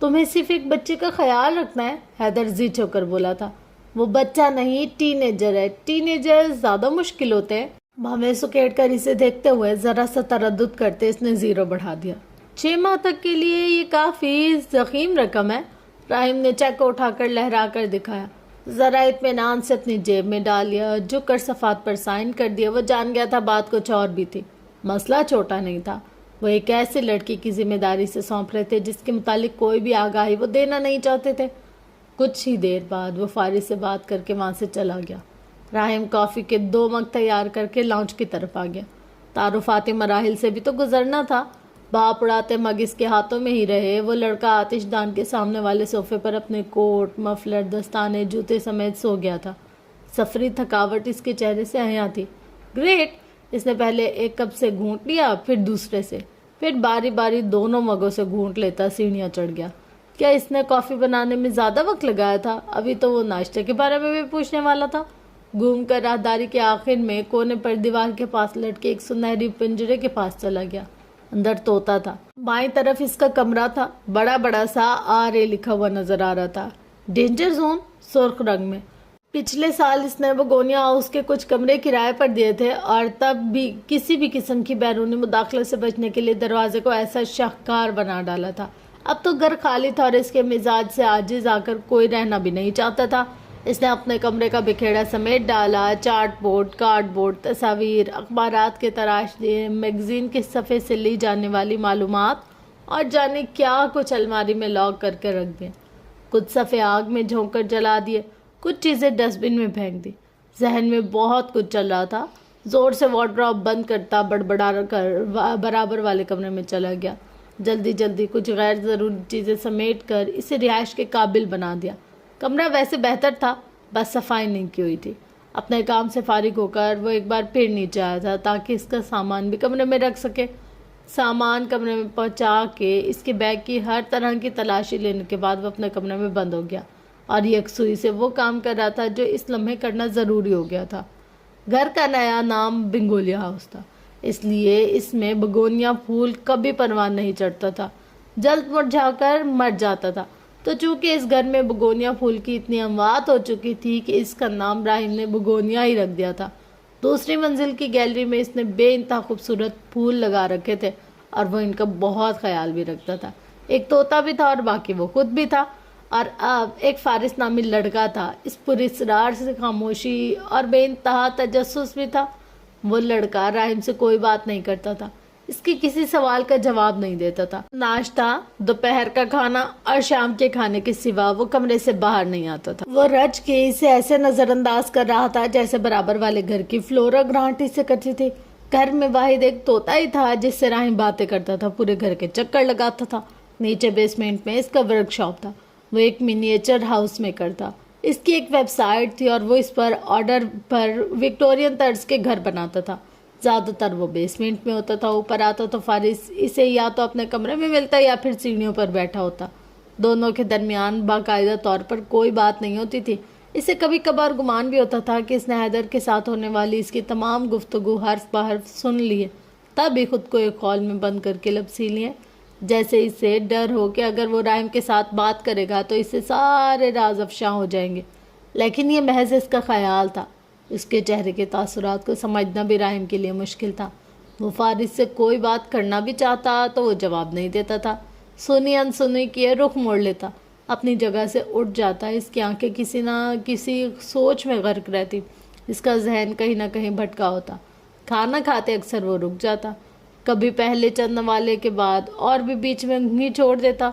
تمہیں صرف ایک بچے کا خیال رکھنا ہے، حیدر ضد ہو کر بولا تھا۔ وہ بچہ نہیں، ٹین ایجر ہے، ٹین ایجر زیادہ مشکل ہوتے ہیں۔ بھویں سکیٹ کر اسے دیکھتے ہوئے ذرا سا تردد کرتے اس نے 0 بڑھا دیا۔ 6 ماہ تک کے لیے یہ کافی ضخیم رقم ہے۔ راہم نے چیک کو اٹھا کر لہرا کر دکھایا، ذرا اطمینان سے اپنی جیب میں ڈال لیا، جھک کر صفحات پر سائن کر دیا۔ وہ جان گیا تھا بات کچھ اور بھی تھی، مسئلہ چھوٹا نہیں تھا۔ وہ ایک ایسی لڑکی کی ذمہ داری سے سونپ رہے تھے جس کے متعلق کوئی بھی آگاہی وہ دینا نہیں چاہتے تھے۔ کچھ ہی دیر بعد وہ فارس سے بات کر کے وہاں سے چلا گیا۔ راہم کافی کے 2 مگ تیار کر کے لاؤنج کی طرف آ گیا۔ تعارفاتی مراحل سے بھی تو گزرنا تھا۔ بھاپ اڑاتے مگ اس کے ہاتھوں میں ہی رہے۔ وہ لڑکا آتش دان کے سامنے والے صوفے پر اپنے کوٹ، مفلر، دستانے، جوتے سمیت سو گیا تھا۔ سفری تھکاوٹ اس کے چہرے سے عیاں تھی۔ گریٹ! اس نے پہلے ایک کپ سے گھونٹ لیا، پھر دوسرے سے، پھر باری باری دونوں مگوں سے گھونٹ لیتا سیڑھیاں چڑھ گیا۔ کیا اس نے کافی بنانے میں زیادہ وقت لگایا تھا؟ ابھی تو وہ ناشتے کے بارے میں بھی پوچھنے والا تھا۔ گھوم کر راہداری کے آخر میں کونے پر دیوار کے پاس لٹکے ایک سنہری پنجرے کے پاس چلا گیا۔ اندر طوطا تھا۔ بائیں طرف اس کا کمرہ تھا، بڑا بڑا سا RA لکھا ہوا نظر آ رہا تھا، ڈینجر زون سرخ رنگ میں۔ پچھلے سال اس نے بگونیا ہاؤس کے کچھ کمرے کرائے پر دیے تھے اور تب بھی کسی بھی قسم کی بیرونی مداخلت سے بچنے کے لیے دروازے کو ایسا شاہکار بنا ڈالا تھا۔ اب تو گھر خالی تھا اور اس کے مزاج سے عاجز آ کر کوئی رہنا بھی نہیں چاہتا تھا۔ اس نے اپنے کمرے کا بکھیڑا سمیٹ ڈالا، چارٹ بورڈ، کارڈ بورڈ، تصاویر، اخبارات کے تراش دیے، میگزین کے صفحے سے لی جانے والی معلومات اور جانے کیا کچھ الماری میں لاک کر کے رکھ دیں۔ کچھ صفحے آگ میں جھونک کر جلا دیے، کچھ چیزیں ڈسٹ بن میں پھینک دی۔ ذہن میں بہت کچھ چل رہا تھا۔ زور سے وارڈروب بند کرتا بڑبڑا کر برابر والے کمرے میں چلا گیا۔ جلدی جلدی کچھ غیر ضروری چیزیں سمیٹ کر اسے رہائش کے قابل بنا دیا۔ کمرہ ویسے بہتر تھا، بس صفائی نہیں کی ہوئی تھی۔ اپنے کام سے فارغ ہو کر وہ ایک بار پھر نیچے آیا تھا تاکہ اس کا سامان بھی کمرے میں رکھ سکے۔ سامان کمرے میں پہنچا کے اس کے بیگ کی ہر طرح کی تلاشی لینے کے بعد وہ اپنے کمرے میں بند ہو گیا اور یکسوئی سے وہ کام کر رہا تھا جو اس لمحے کرنا ضروری ہو گیا تھا۔ گھر کا نیا نام بنگولیا ہاؤس تھا، اس لیے اس میں بگونیا پھول کبھی پروان نہیں چڑھتا تھا، جلد مرجھا کر مر جاتا تھا۔ تو چونکہ اس گھر میں بگونیا پھول کی اتنی اموات ہو چکی تھی کہ اس کا نام راہم نے بگونیا ہی رکھ دیا تھا۔ دوسری منزل کی گیلری میں اس نے بے انتہا خوبصورت پھول لگا رکھے تھے اور وہ ان کا بہت خیال بھی رکھتا تھا۔ ایک طوطا بھی تھا اور باقی وہ خود بھی تھا، اور اب ایک فارس نامی لڑکا تھا۔ اس پراسرار سے خاموشی اور بے انتہا تجسس بھی تھا۔ وہ لڑکا راہم سے کوئی بات نہیں کرتا تھا، اس کے کسی سوال کا جواب نہیں دیتا تھا۔ ناشتہ، دوپہر کا کھانا اور شام کے کھانے کے سوا وہ کمرے سے باہر نہیں آتا تھا۔ وہ رج کے اسے ایسے نظر انداز کر رہا تھا جیسے برابر والے گھر کی فلورا گرانٹی سے کرتی تھی۔ گھر میں واحد ایک طوطا ہی تھا جس سے راہم باتیں کرتا تھا، پورے گھر کے چکر لگاتا تھا۔ نیچے بیسمنٹ میں اس کا ورک شاپ تھا، وہ ایک منیچر ہاؤس میکر تھا۔ اس کی ایک ویب سائٹ تھی اور وہ اس پر آرڈر پر وکٹورین طرز کے گھر بناتا تھا۔ زیادہ تر وہ بیسمنٹ میں ہوتا تھا۔ اوپر آتا تو فارس اسے یا تو اپنے کمرے میں ملتا یا پھر سیڑھیوں پر بیٹھا ہوتا۔ دونوں کے درمیان باقاعدہ طور پر کوئی بات نہیں ہوتی تھی۔ اسے کبھی کبھار گمان بھی ہوتا تھا کہ اس نے حیدر کے ساتھ ہونے والی اس کی تمام گفتگو حرف بحرف سن لیے، تب بھی خود کو ایک ہال میں بند کر کے لب سی لیے، جیسے اسے ڈر ہو کہ اگر وہ راہم کے ساتھ بات کرے گا تو اس سے سارے راز افشاں ہو جائیں گے۔ لیکن یہ محض اس کا خیال تھا۔ اس کے چہرے کے تاثرات کو سمجھنا بھی راہم کے لیے مشکل تھا۔ وہ فارس سے کوئی بات کرنا بھی چاہتا تو وہ جواب نہیں دیتا تھا، سنی انسنی کیے رخ موڑ لیتا، اپنی جگہ سے اٹھ جاتا۔ اس کی آنکھیں کسی نہ کسی سوچ میں غرق رہتی، اس کا ذہن کہیں نہ کہیں بھٹکا ہوتا۔ کھانا کھاتے اکثر وہ رک جاتا، کبھی پہلے چند نوالے کے بعد اور بھی بیچ میں ہی چھوڑ دیتا۔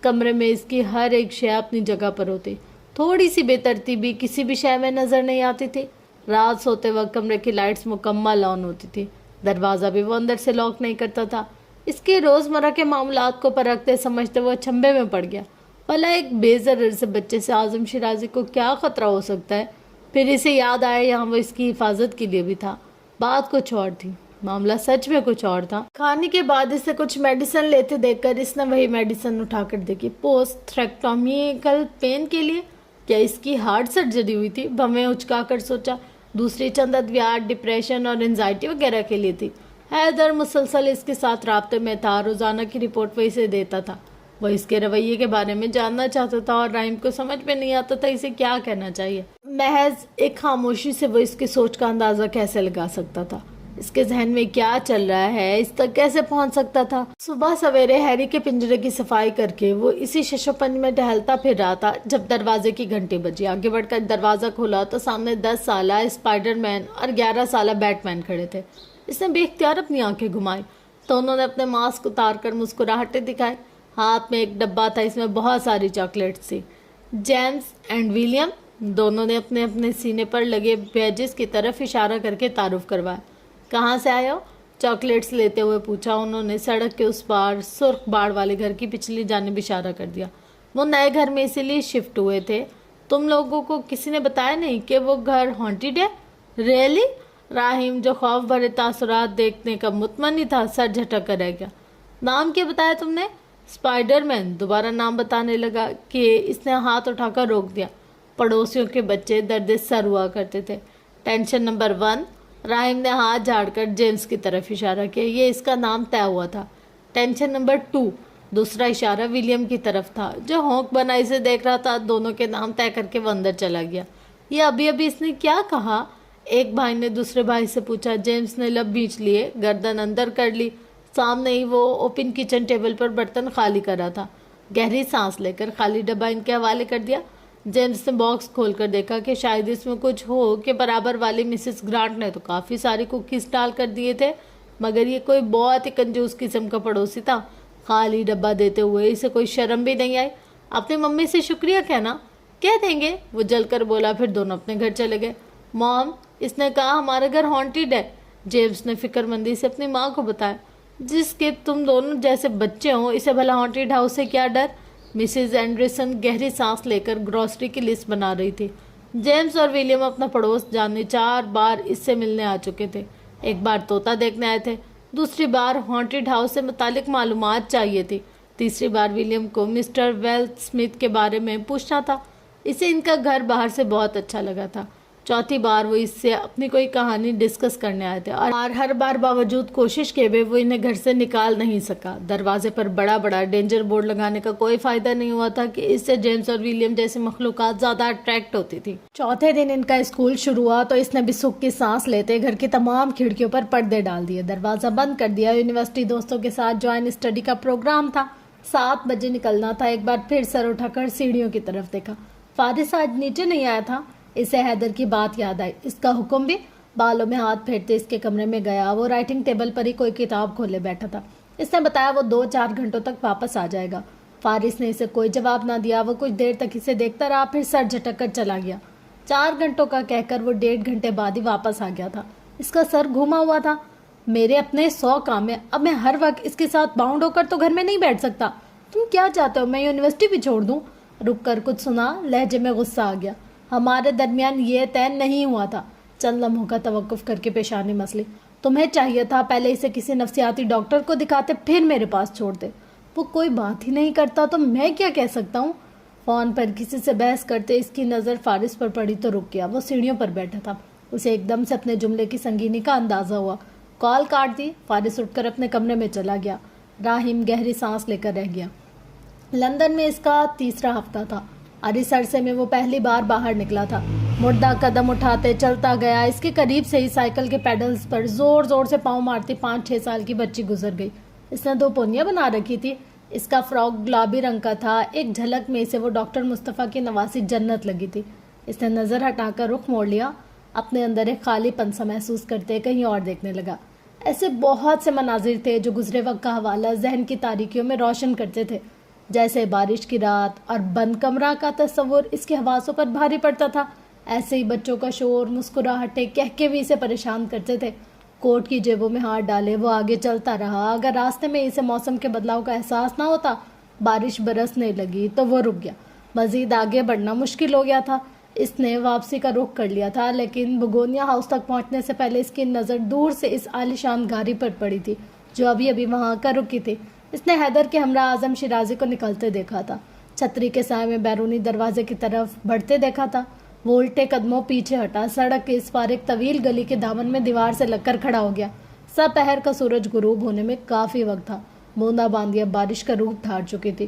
کمرے میں اس کی ہر ایک شے اپنی جگہ پر ہوتی، تھوڑی سی بے ترتیبی کسی بھی شے میں نظر نہیں آتی تھی۔ رات سوتے وقت کمرے کی لائٹس مکمل آن ہوتی تھی، دروازہ بھی وہ اندر سے لاک نہیں کرتا تھا۔ اس کے روزمرہ کے معاملات کو پرکھتے سمجھتے وہ چھمبے میں پڑ گیا۔ بھلا ایک بے ضرر سے بچے سے اعظم شیرازی کو کیا خطرہ ہو سکتا ہے؟ پھر اسے یاد آیا یہاں وہ اس کی حفاظت کے لیے بھی تھا۔ بات کچھ اور تھی، معاملہ سچ میں کچھ اور تھا۔ کھانے کے بعد اسے کچھ میڈیسن لیتے دیکھ کر اس نے وہی میڈیسن اٹھا کر دیکھی۔ پوسٹ تھریکٹومیکل پین کے لیے؟ کیا اس کی ہارٹ سرجری ہوئی تھی؟ بھویں اچکا کر سوچا۔ دوسری چند ادویات ڈپریشن اور انزائٹی وغیرہ کے لیے تھی۔ حیدر مسلسل اس کے ساتھ رابطے میں تھا، روزانہ کی رپورٹ وہ اسے دیتا تھا۔ وہ اس کے رویے کے بارے میں جاننا چاہتا تھا اور راہیم کو سمجھ میں نہیں آتا تھا اسے کیا کہنا چاہیے۔ محض ایک خاموشی سے وہ اس کی سوچ کا اندازہ کیسے لگا سکتا تھا، اس کے ذہن میں کیا چل رہا ہے، اس تک کیسے پہنچ سکتا تھا۔ صبح سویرے ہیری کے پنجرے کی صفائی کر کے وہ اسی شش و پنج میں ٹہلتا پھر رہا تھا جب دروازے کی گھنٹی بجی۔ آگے بڑھ کر دروازہ کھولا تو سامنے 10 سالہ اسپائڈر مین اور 11 سالہ بیٹ مین کھڑے تھے۔ اس نے بے اختیار اپنی آنکھیں گھمائی تو انہوں نے اپنے ماسک اتار کر مسکراہٹیں دکھائی۔ ہاتھ میں ایک ڈبہ تھا، اس میں بہت ساری چاکلیٹس تھی۔ جیمز اینڈ ولیم دونوں نے اپنے اپنے سینے پر لگے بیجز کی طرف اشارہ کر کے تعارف کروایا۔ کہاں سے آئے ہو؟ چاکلیٹس لیتے ہوئے پوچھا انہوں نے۔ سڑک کے اس پار سرخ باڑ والے گھر کی پچھلی جانب اشارہ کر دیا۔ وہ نئے گھر میں اسی لیے شفٹ ہوئے تھے۔ تم لوگوں کو کسی نے بتایا نہیں کہ وہ گھر ہانٹیڈ ہے؟ ریئلی؟ راہیم جو خوف بھرے تاثرات دیکھنے کا مطمئن تھا سر جھٹک کر رہ گیا۔ نام کیا بتایا تم نے؟ اسپائڈر مین دوبارہ نام بتانے لگا کہ اس نے ہاتھ اٹھا کر روک دیا۔ پڑوسیوں کے بچے درد سر ہوا کرتے تھے۔ ٹینشن نمبر 1، راہیم نے ہاتھ جھاڑ کر جیمز کی طرف اشارہ کیا، یہ اس کا نام طے ہوا تھا۔ ٹینشن نمبر 2، دوسرا اشارہ ولیم کی طرف تھا جو ہونک بنائی سے دیکھ رہا تھا۔ دونوں کے نام طے کر کے وہ اندر چلا گیا۔ یہ ابھی اس نے کیا کہا؟ ایک بھائی نے دوسرے بھائی سے پوچھا۔ جیمز نے لب بھینچ لیے، گردن اندر کر لی۔ سامنے ہی وہ اوپن کچن ٹیبل پر برتن خالی کر رہا تھا۔ گہری سانس لے کر خالی ڈبہ ان کے حوالے کر دیا۔ جیمز نے باکس کھول کر دیکھا کہ شاید اس میں کچھ ہو کہ برابر والی مسز گرانٹ نے تو کافی ساری کوکیز ڈال کر دیے تھے، مگر یہ کوئی بہت ہی کنجوس قسم کا پڑوسی تھا۔ خالی ڈبہ دیتے ہوئے اسے کوئی شرم بھی نہیں آئی۔ اپنی ممی سے شکریہ کہنا۔ کہہ دیں گے، وہ جل کر بولا۔ پھر دونوں اپنے گھر چلے گئے۔ مام، اس نے کہا ہمارا گھر ہانٹیڈ ہے، جیمز نے فکر مندی سے اپنی ماں کو بتایا۔ جس کے تم دونوں جیسے بچے ہوں، اسے بھلا ہانٹیڈ ہاؤس سے کیا ڈر؟ مسز اینڈرسن گہری سانس لے کر گروسری کی لسٹ بنا رہی تھی۔ جیمز اور ولیم اپنا پڑوس جاننے 4 بار اس سے ملنے آ چکے تھے۔ ایک بار طوطا دیکھنے آئے تھے، دوسری بار ہانٹیڈ ہاؤس سے متعلق معلومات چاہیے تھی، تیسری بار ولیم کو مسٹر ویلتھ اسمتھ کے بارے میں پوچھنا تھا۔ اسے ان کا گھر باہر سے بہت اچھا لگا تھا۔ چوتھی بار وہ اس سے اپنی کوئی کہانی ڈسکس کرنے آئے تھے اور ہر بار باوجود کوشش کے بھی وہ انہیں گھر سے نکال نہیں سکا۔ دروازے پر بڑا بڑا ڈینجر بورڈ لگانے کا کوئی فائدہ نہیں ہوا تھا کہ اس سے جیمز اور ولیم جیسی مخلوقات زیادہ اٹریکٹ ہوتی تھی۔ چوتھے دن ان کا اسکول شروع ہوا تو اس نے بھی سکھ کی سانس لیتے گھر کی تمام کھڑکیوں پر پردے ڈال دیے، دروازہ بند کر دیا۔ یونیورسٹی دوستوں کے ساتھ جوائن اسٹڈی کا پروگرام تھا، 7 بجے نکلنا تھا۔ ایک بار پھر سر اٹھا کر سیڑھیوں کی طرف دیکھا۔ فارس آج نیچے نہیں آیا تھا؟ اسے حیدر کی بات یاد آئی۔ اس کا حکم بھی؟ بالوں میں ہاتھ پھیرتے اس کے کمرے میں گیا۔ وہ رائٹنگ ٹیبل پر ہی کوئی کتاب کھولے بیٹھا تھا۔ اس نے بتایا وہ 2-4 گھنٹوں تک واپس آ جائے گا۔ فارس نے اسے کوئی جواب نہ دیا۔ وہ کچھ دیر تک اسے دیکھتا رہا، پھر سر جھٹک کر چلا گیا۔ 4 گھنٹوں کا کہہ کر وہ 1.5 گھنٹے بعد ہی واپس آ گیا تھا۔ اس کا سر گھوما ہوا تھا۔ میرے اپنے 100 کام ہیں، اب میں ہر وقت اس کے ساتھ باؤنڈ ہو کر تو گھر میں نہیں بیٹھ سکتا۔ تم کیا چاہتے ہو، میں یونیورسٹی بھی چھوڑ دوں؟ رک کر کچھ سنا، لہجے میں غصہ آ گیا۔ ہمارے درمیان یہ طے نہیں ہوا تھا۔ چند لمحوں کا توقف کر کے پیشانی مسلی۔ تمہیں چاہیے تھا پہلے اسے کسی نفسیاتی ڈاکٹر کو دکھاتے، پھر میرے پاس چھوڑتے۔ وہ کوئی بات ہی نہیں کرتا تو میں کیا کہہ سکتا ہوں؟ فون پر کسی سے بحث کرتے اس کی نظر فارس پر پڑی تو رک گیا۔ وہ سیڑھیوں پر بیٹھا تھا۔ اسے ایک دم سے اپنے جملے کی سنگینی کا اندازہ ہوا۔ کال کاٹ دی۔ فارس اٹھ کر اپنے کمرے میں چلا گیا۔ راہیم گہری سانس لے کر رہ گیا۔ لندن میں اس کا 3را ہفتہ تھا۔ ارس عرصے میں وہ پہلی بار باہر نکلا تھا۔ مردہ قدم اٹھاتے چلتا گیا۔ اس کے قریب سے ہی سائیکل کے پیڈلز پر زور زور سے پاؤں مارتی 5-6 سال کی بچی گزر گئی۔ اس نے 2 پونیاں بنا رکھی تھی۔ اس کا فراک گلابی رنگ کا تھا۔ ایک جھلک میں اسے وہ ڈاکٹر مصطفیٰ کی نواسی جنت لگی تھی۔ اس نے نظر ہٹا کر رخ موڑ لیا، اپنے اندر ایک خالی پن سا محسوس کرتے کہیں اور دیکھنے لگا۔ ایسے بہت سے مناظر تھے جو گزرے وقت کا حوالہ ذہن کی تاریکیوں میں روشن کرتے تھے، جیسے بارش کی رات اور بند کمرہ کا تصور اس کے حواسوں پر بھاری پڑتا تھا۔ ایسے ہی بچوں کا شور، مسکراہٹیں، کہکے بھی اسے پریشان کرتے تھے۔ کوٹ کی جیبوں میں ہاتھ ڈالے وہ آگے چلتا رہا۔ اگر راستے میں اسے موسم کے بدلاؤ کا احساس نہ ہوتا، بارش برسنے لگی تو وہ رک گیا۔ مزید آگے بڑھنا مشکل ہو گیا تھا۔ اس نے واپسی کا رخ کر لیا تھا، لیکن بگونیا ہاؤس تک پہنچنے سے پہلے اس کی نظر دور سے اس عالیشان گھاری پر پڑی تھی جو ابھی ابھی وہاں کا رکی تھی۔ اس نے حیدر کے ہمراہ اعظم شیرازی کو نکلتے دیکھا تھا، چھتری کے سائے میں بیرونی دروازے کی طرف بڑھتے دیکھا تھا۔ وہ الٹے قدموں پیچھے ہٹا، سڑک کے اس پار ایک طویل گلی کے دامن میں دیوار سے لگ کر کھڑا ہو گیا۔ سب پہر کا سورج غروب ہونے میں کافی وقت تھا۔ بوندا باندی اب بارش کا روپ دھار چکی تھی۔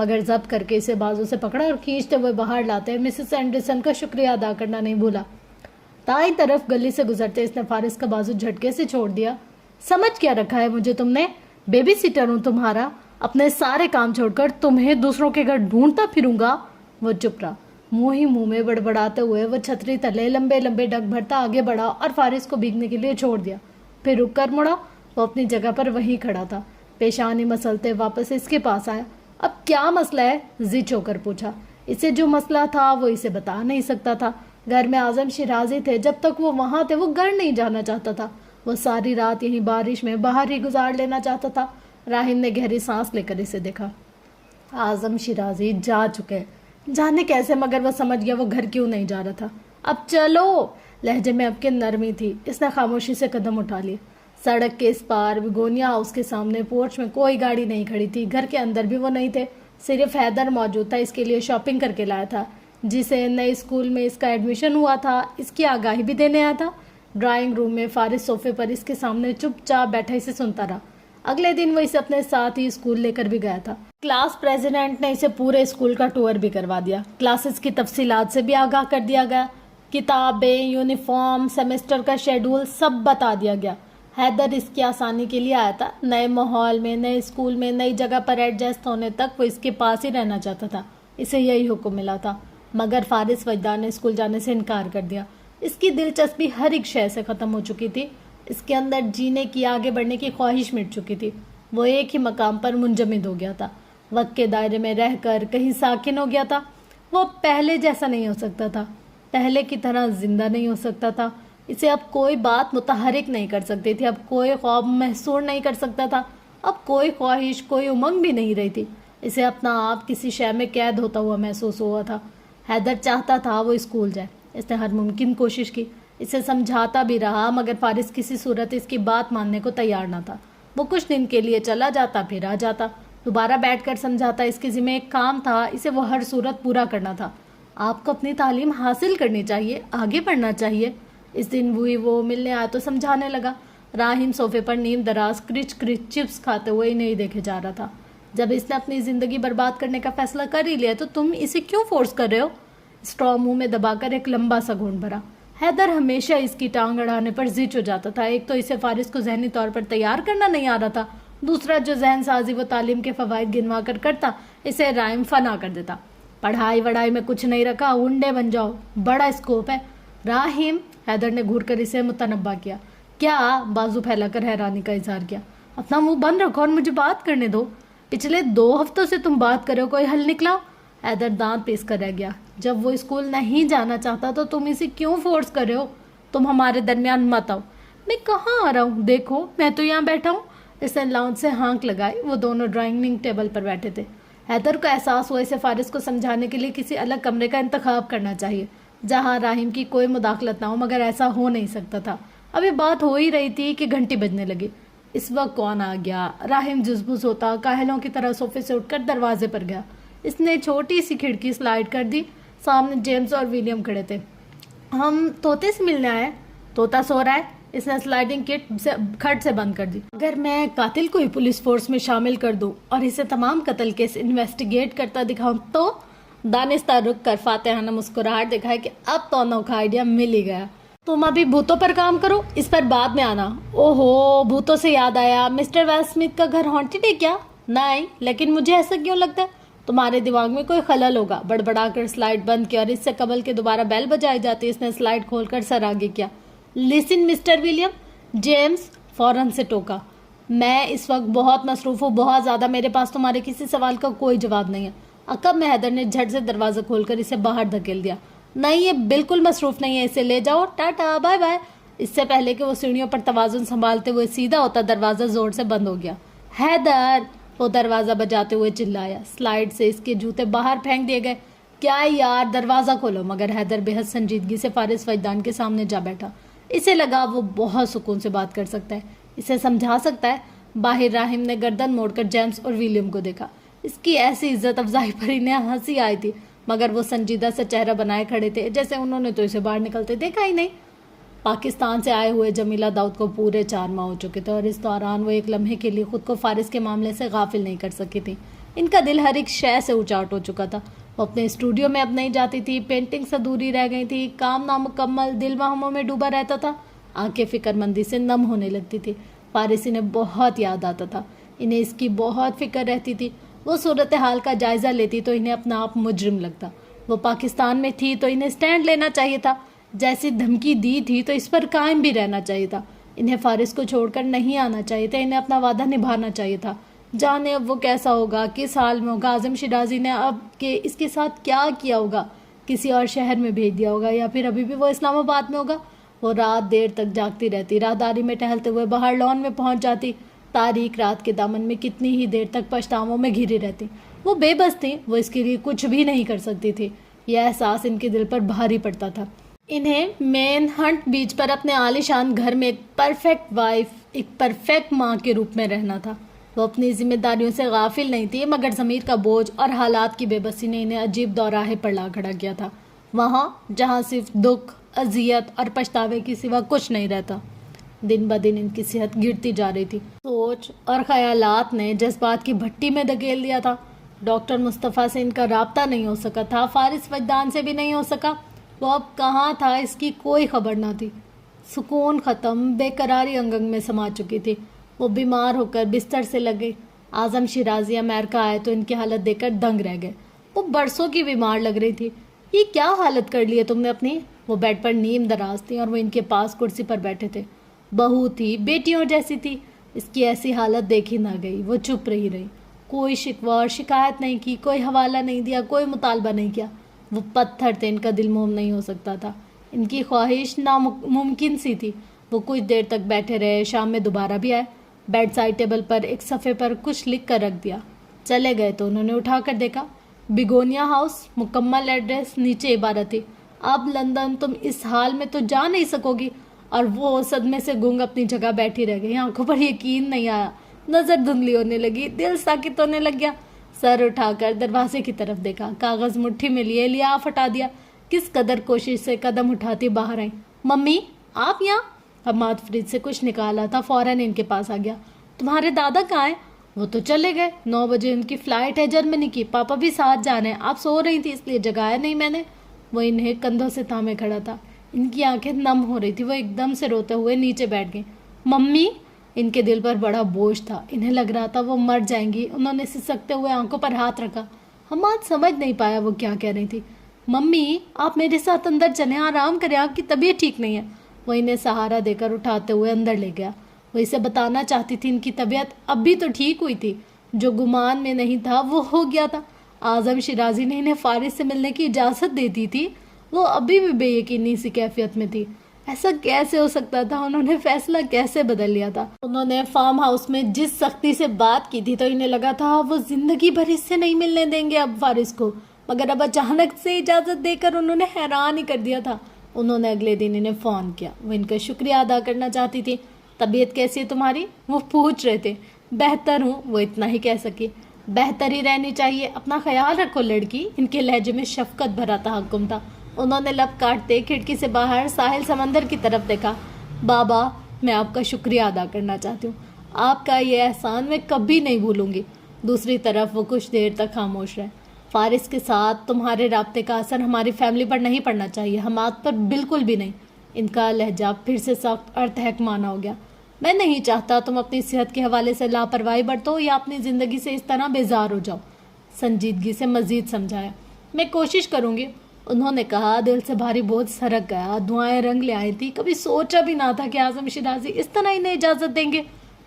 مگر ضبط کر کے اسے بازو سے پکڑا اور کھینچتے ہوئے باہر لاتے مسز اینڈرسن کا شکریہ ادا کرنا نہیں بھولا۔ دائیں طرف گلی سے گزرتے اس نے فارس کا بازو جھٹکے سے چھوڑ دیا۔ سمجھ کیا رکھا ہے مجھے تم نے؟ بیبی سیٹر ہوں تمہارا؟ اپنے سارے کام چھوڑ کر تمہیں دوسروں کے گھر ڈھونڈتا پھروں گا؟ وہ چپ رہا۔ منہ ہی منہ میں بڑبڑاتے ہوئے وہ چھتری تلے لمبے لمبے ڈگ بھرتا آگے بڑھا اور فارس کو بھیگنے کے لیے چھوڑ دیا۔ پھر رک کر مڑا۔ وہ اپنی جگہ پر وہیں کھڑا تھا۔ پیشانی مسلتے واپس اس کے پاس آیا۔ اب کیا مسئلہ ہے؟ زچ ہو کر پوچھا۔ اسے جو مسئلہ تھا وہ اسے بتا نہیں سکتا تھا۔ گھر میں اعظم شیرازی تھے، جب تک وہ وہاں تھے وہ گھر نہیں جانا چاہتا تھا۔ وہ ساری رات یہیں بارش میں باہر ہی گزار لینا چاہتا تھا۔ راہم نے گہری سانس لے کر اسے دیکھا۔ اعظم شیرازی جا چکے، جانے کیسے، مگر وہ سمجھ گیا وہ گھر کیوں نہیں جا رہا تھا۔ اب چلو، لہجے میں اب کی نرمی تھی۔ اس نے خاموشی سے قدم اٹھا لیے۔ سڑک کے اس پار بیگونیا ہاؤس کے سامنے پورچ میں کوئی گاڑی نہیں کھڑی تھی۔ گھر کے اندر بھی وہ نہیں تھے، صرف حیدر موجود تھا۔ اس کے لیے شاپنگ کر کے لایا تھا، جسے نئے اسکول میں اس کا ایڈمیشن ہوا تھا، اس کی آگاہی بھی دینے آیا تھا۔ ڈرائنگ روم میں فارس صوفے پر اس کے سامنے چپ چاپ بیٹھا اسے سنتا رہا۔ اگلے دن وہ اسے اپنے ساتھ ہی اسکول لے کر بھی گیا تھا۔ کلاس پریزیڈنٹ نے اسے پورے اسکول کا ٹور بھی کروا دیا۔ کلاسز کی تفصیلات سے بھی آگاہ کر دیا گیا۔ کتابیں، یونیفارم، سیمسٹر کا شیڈول سب بتا دیا گیا۔ حیدر اس کی آسانی کے لیے آیا تھا۔ نئے ماحول میں، نئے اسکول میں، نئی جگہ پر ایڈجسٹ ہونے تک وہ اس کے پاس ہی رہنا چاہتا تھا۔ اسے یہی حکم ملا تھا، مگر فارس وجدان نے اسکول جانے سے انکار کر دیا۔ اس کی دلچسپی ہر ایک شے سے ختم ہو چکی تھی۔ اس کے اندر جینے کی، آگے بڑھنے کی خواہش مٹ چکی تھی۔ وہ ایک ہی مقام پر منجمد ہو گیا تھا، وقت کے دائرے میں رہ کر کہیں ساکن ہو گیا تھا۔ وہ پہلے جیسا نہیں ہو سکتا تھا، پہلے کی طرح زندہ نہیں ہو سکتا تھا۔ اسے اب کوئی بات متحرک نہیں کر سکتی تھی، اب کوئی خواب محصور نہیں کر سکتا تھا، اب کوئی خواہش، کوئی امنگ بھی نہیں رہی تھی۔ اسے اپنا آپ کسی شے میں قید ہوتا ہوا محسوس ہوا تھا۔ حیدر چاہتا تھا وہ اسکول جائے۔ اس نے ہر ممکن کوشش کی، اسے سمجھاتا بھی رہا، مگر فارس کسی صورت اس کی بات ماننے کو تیار نہ تھا۔ وہ کچھ دن کے لیے چلا جاتا، پھر آ جاتا، دوبارہ بیٹھ کر سمجھاتا۔ اس کے ذمہ ایک کام تھا، اسے وہ ہر صورت پورا کرنا تھا۔ آپ کو اپنی تعلیم حاصل کرنی چاہیے، آگے بڑھنا چاہیے۔ اس دن وہ ملنے آیا تو سمجھانے لگا۔ راہم صوفے پر نیم دراز کرچ کرچ چپس کھاتے ہوئے نہیں دیکھے جا رہا تھا۔ جب اس نے اپنی زندگی برباد کرنے کا فیصلہ کر ہی لیا تو تم اسے کیوں فورس کر رہے ہو؟ اسٹرا منہ میں دبا کر ایک لمبا سا گھونٹ بھرا۔ حیدر ہمیشہ اس کی ٹانگ اڑانے پر زچ ہو جاتا تھا۔ ایک تو اسے فارس کو ذہنی طور پر تیار کرنا نہیں آ رہا تھا، دوسرا جو ذہن سازی وہ تعلیم کے فوائد گنوا کر کرتا، اسے رائم فنا کر دیتا۔ پڑھائی وڑائی میں کچھ نہیں رکھا، ہنڈے بن جاؤ، بڑا اسکوپ ہے۔ راہم، حیدر نے گھور کر اسے متنبہ کیا۔ کیا؟ بازو پھیلا کر حیرانی کا اظہار کیا۔ اپنا منہ بند رکھو اور مجھے بات کرنے دو۔ پچھلے 2 ہفتوں سے تم بات کرے ہو، کوئی حل نکلا؟ حیدر دانت پیس کر رہ گیا۔ جب وہ اسکول نہیں جانا چاہتا تو تم اسے کیوں فورس کر رہے ہو؟ تم ہمارے درمیان مت آؤ۔ میں کہاں آ رہا ہوں؟ دیکھو میں تو یہاں بیٹھا ہوں۔ اس نے لاؤنج سے ہانک لگائی۔ وہ دونوں ڈرائنگ ٹیبل پر بیٹھے تھے۔ حیدر کو احساس ہوا اسے فارس کو سمجھانے کے لیے کسی الگ کمرے کا انتخاب کرنا چاہیے جہاں راہم کی کوئی مداخلت نہ ہو، مگر ایسا ہو نہیں سکتا تھا۔ ابھی بات ہو ہی رہی تھی کہ گھنٹی بجنے لگی۔ اس وقت کون آ گیا؟ راہم جزبوز ہوتا کاہلوں کی طرح صوفے سے اٹھ کر دروازے پر گیا۔ اس نے چھوٹی سی کھڑکی سلائیڈ کر دی۔ سامنے جیمز اور ولیم کھڑے تھے۔ ہم طوطے سے ملنے آئے۔ طوطا سو رہا ہے۔ اس نے سلائڈنگ کٹ کھٹ سے بند کر دی۔ اگر میں قاتل کو ہی پولیس فورس میں شامل کر دوں اور اسے تمام قتل کیس انویسٹیگیٹ کرتا دکھاؤں تو؟ دانستہ رک کر فاتحانہ مسکراہٹ دکھائے کہ اب تو انوکھا آئیڈیا مل ہی گیا۔ تم ابھی بھوتوں پر کام کرو، اس پر بعد میں آنا۔ اوہو، بھوتوں سے یاد آیا، مسٹر ویل اسمتھ کا گھر ہانٹڈ ہے کیا؟ نہیں، لیکن مجھے ایسا کیوں لگتا ہے؟ تمہارے دماغ میں کوئی خلل ہوگا۔ بڑبڑا کر سلائیڈ بند کیا اور اس سے قبل کے دوبارہ بیل بجائی جاتی اس نے سلائیڈ کھول کر سر آگے کیا۔ لسن مسٹر ولیم، جیمز فوراً سے ٹوکا۔ میں اس وقت بہت مصروف ہوں، بہت زیادہ، میرے پاس تمہارے کسی سوال کا کوئی جواب نہیں ہے۔ عقب میں حیدر نے جھٹ سے دروازہ کھول کر اسے باہر دھکیل دیا۔ نہیں، یہ بالکل مصروف نہیں ہے، اسے لے جاؤ، ٹاٹا بائے بائے۔ اس سے پہلے کہ وہ سیڑھیوں پر توازن سنبھالتے ہوئے سیدھا ہوتا، دروازہ زور سے بند ہو گیا۔ حیدر، وہ دروازہ بجاتے ہوئے چلایا۔ سلائیڈ سے اس کے جوتے باہر پھینک دیے گئے۔ کیا یار، دروازہ کھولو۔ مگر حیدر بے حد سنجیدگی سے فارس وجدان کے سامنے جا بیٹھا۔ اسے لگا وہ بہت سکون سے بات کر سکتا ہے، اسے سمجھا سکتا ہے۔ باہر راہم نے گردن موڑ کر جیمز اور ولیم کو دیکھا۔ اس کی ایسی عزت افزائی پر انہیں ہنسی آئی تھی، مگر وہ سنجیدہ سے چہرہ بنائے کھڑے تھے جیسے انہوں نے تو اسے باہر نکلتے دیکھا ہی نہیں۔ پاکستان سے آئے ہوئے جمیلہ داؤد کو پورے 4 ماہ ہو چکے تھے اور اس دوران وہ ایک لمحے کے لیے خود کو فارس کے معاملے سے غافل نہیں کر سکی تھی۔ ان کا دل ہر ایک شے سے اچاٹ ہو چکا تھا. وہ اپنے اسٹوڈیو میں اب نہیں جاتی تھی, پینٹنگز ادھوری رہ گئی تھی, کام نامکمل, دل وہموں میں ڈوبا رہتا تھا, آنکھیں فکر مندی سے نم ہونے لگتی تھی. فارس انہیں بہت یاد آتا تھا, انہیں اس کی بہت فکر رہتی تھی. وہ صورتحال کا جائزہ لیتی تو انہیں اپنا آپ مجرم لگتا. وہ پاکستان میں تھی تو انہیں سٹینڈ لینا چاہیے تھا, جیسی دھمکی دی تھی تو اس پر قائم بھی رہنا چاہیے تھا. انہیں فارس کو چھوڑ کر نہیں آنا چاہیے تھا, انہیں اپنا وعدہ نبھانا چاہیے تھا. جانے اب وہ کیسا ہوگا, کس حال میں ہوگا. اعظم شیرازی نے اب کہ اس کے ساتھ کیا کیا ہوگا, کسی اور شہر میں بھیج دیا ہوگا یا پھر ابھی بھی وہ اسلام آباد میں ہوگا. وہ رات دیر تک جاگتی رہتی, راہداری میں ٹہلتے ہوئے باہر لان میں پہنچ جاتی. تاریک رات کے دامن میں کتنی ہی دیر تک پچھتاووں میں گھری رہتی. وہ بے بس تھی, وہ اس کے لیے کچھ بھی نہیں کر سکتی تھی. یہ احساس ان کے دل پر بھاری پڑتا تھا. انہیں مین ہنٹ بیچ پر اپنے عالیشان گھر میں ایک پرفیکٹ وائف, ایک پرفیکٹ ماں کے روپ میں رہنا تھا. وہ اپنی ذمہ داریوں سے غافل نہیں تھی, مگر ضمیر کا بوجھ اور حالات کی بے بسی نے انہیں عجیب دوراہے پر لا کھڑا کیا تھا. وہاں جہاں صرف دکھ, اذیت اور پچھتاوے کی سوا کچھ نہیں رہتا. دن بدن ان کی صحت گرتی جا رہی تھی. سوچ اور خیالات نے جذبات کی بھٹی میں دھکیل دیا تھا. ڈاکٹر مصطفیٰ سے ان کا رابطہ نہیں ہو سکا تھا, فارس وجدان سے بھی نہیں ہو سکا. وہ اب کہاں تھا اس کی کوئی خبر نہ تھی. سکون ختم, بے قراری انگ انگ میں سما چکی تھی. وہ بیمار ہو کر بستر سے لگے. اعظم شیرازی امریکہ آئے تو ان کی حالت دیکھ کر دنگ رہ گئے. وہ برسوں کی بیمار لگ رہی تھی. یہ کیا حالت کر لی ہے تم نے اپنی. وہ بیڈ پر نیم دراز تھی اور وہ ان کے پاس کرسی پر بیٹھے تھے. بہو تھی, بیٹیوں جیسی تھی. اس کی ایسی حالت دیکھی نہ گئی. وہ چپ رہی. کوئی شکوہ اور شکایت نہیں کی, کوئی حوالہ نہیں دیا, کوئی مطالبہ نہیں کیا. وہ پتھر تھے, ان کا دل موم نہیں ہو سکتا تھا. ان کی خواہش ناممکن سی تھی. وہ کچھ دیر تک بیٹھے رہے. شام میں دوبارہ بھی آئے. بیڈ سائڈ ٹیبل پر ایک صفحے پر کچھ لکھ کر رکھ دیا. چلے گئے تو انہوں نے اٹھا کر دیکھا. بیگونیا ہاؤس, مکمل ایڈریس. نیچے عبارت تھی, اب لندن تم اس حال میں تو جا نہیں سکو گی. اور وہ صدمے سے گنگ اپنی جگہ بیٹھی رہ گئی. آنکھوں پر یقین نہیں آیا, نظر دھندلی ہونے لگی, دل ساکت ہونے لگ گیا. سر اٹھا کر دروازے کی طرف دیکھا. کاغذ مٹھی میں لیے لحاف ہٹا دیا. کس قدر کوشش سے قدم اٹھاتی باہر آئی. ممی آپ یہاں. حماد فریج سے کچھ نکالا تھا, فوراً ان کے پاس آ گیا. تمہارے دادا کہاں ہیں. وہ تو چلے گئے, 9 بجے ان کی فلائٹ ہے جرمنی کی. پاپا بھی ساتھ جا رہے ہیں. آپ سو رہی تھی اس لیے جگایا نہیں میں نے. وہ انہیں کندھوں سے تھامے کھڑا تھا. ان کی آنکھیں نم ہو رہی تھی. وہ ایک دم سے روتے ہوئے نیچے بیٹھ گئے. ممی. ان کے دل پر بڑا بوجھ تھا. انہیں لگ رہا تھا وہ مر جائیں گی. انہوں نے سسکتے ہوئے آنکھوں پر ہاتھ رکھا. حماد سمجھ نہیں پایا وہ کیا کہہ رہی تھی. ممی آپ میرے ساتھ اندر چلیں, آرام کریں, آپ کی طبیعت ٹھیک نہیں ہے. وہ انہیں سہارا دے کر اٹھاتے ہوئے اندر لے گیا. وہ اسے بتانا چاہتی تھی ان کی طبیعت اب بھی تو ٹھیک ہوئی تھی. جو گمان میں نہیں تھا وہ ہو گیا تھا. اعظم شیرازی نے انہیں فارس سے ملنے کی اجازت دے دی تھی. وہ ابھی بھی بے یقینی سی کیفیت میں تھی. ایسا کیسے ہو سکتا تھا. انہوں نے فیصلہ کیسے بدل لیا تھا. انہوں نے فارم ہاؤس میں جس سختی سے بات کی تھی تو انہیں لگا تھا وہ زندگی بھر اس سے نہیں ملنے دیں گے اب فارس کو. مگر اب اچانک سے اجازت دے کر انہوں نے حیران ہی کر دیا تھا. انہوں نے اگلے دن انہیں فون کیا. وہ ان کا شکریہ ادا کرنا چاہتی تھی. طبیعت کیسی ہے تمہاری. وہ پوچھ رہے تھے. بہتر ہوں, وہ اتنا ہی کہہ سکی. بہتر ہی رہنی چاہیے, اپنا خیال رکھو لڑکی. ان کے لہجے میں شفقت بھرا تحکم تھا. انہوں نے لب کاٹتے کھڑکی سے باہر ساحل سمندر کی طرف دیکھا. بابا میں آپ کا شکریہ ادا کرنا چاہتی ہوں. آپ کا یہ احسان میں کبھی نہیں بھولوں گی. دوسری طرف وہ کچھ دیر تک خاموش رہے. فارس کے ساتھ تمہارے رابطے کا اثر ہماری فیملی پر نہیں پڑنا چاہیے, حماد پر بالکل بھی نہیں. ان کا لہجہ پھر سے سخت اور تہکمانہ ہو گیا. میں نہیں چاہتا تم اپنی صحت کے حوالے سے لاپرواہی برتو یا اپنی زندگی سے اس طرح بیزار ہو جاؤ. سنجیدگی سے مزید سمجھایا. میں کوشش کروں گی. انہوں نے کہا. دل سے بھاری بوجھ سرک گیا. دعائیں رنگ لے آئی تھی. کبھی سوچا بھی نہ تھا کہ اعظم شیرازی اس طرح انہیں اجازت دیں گے.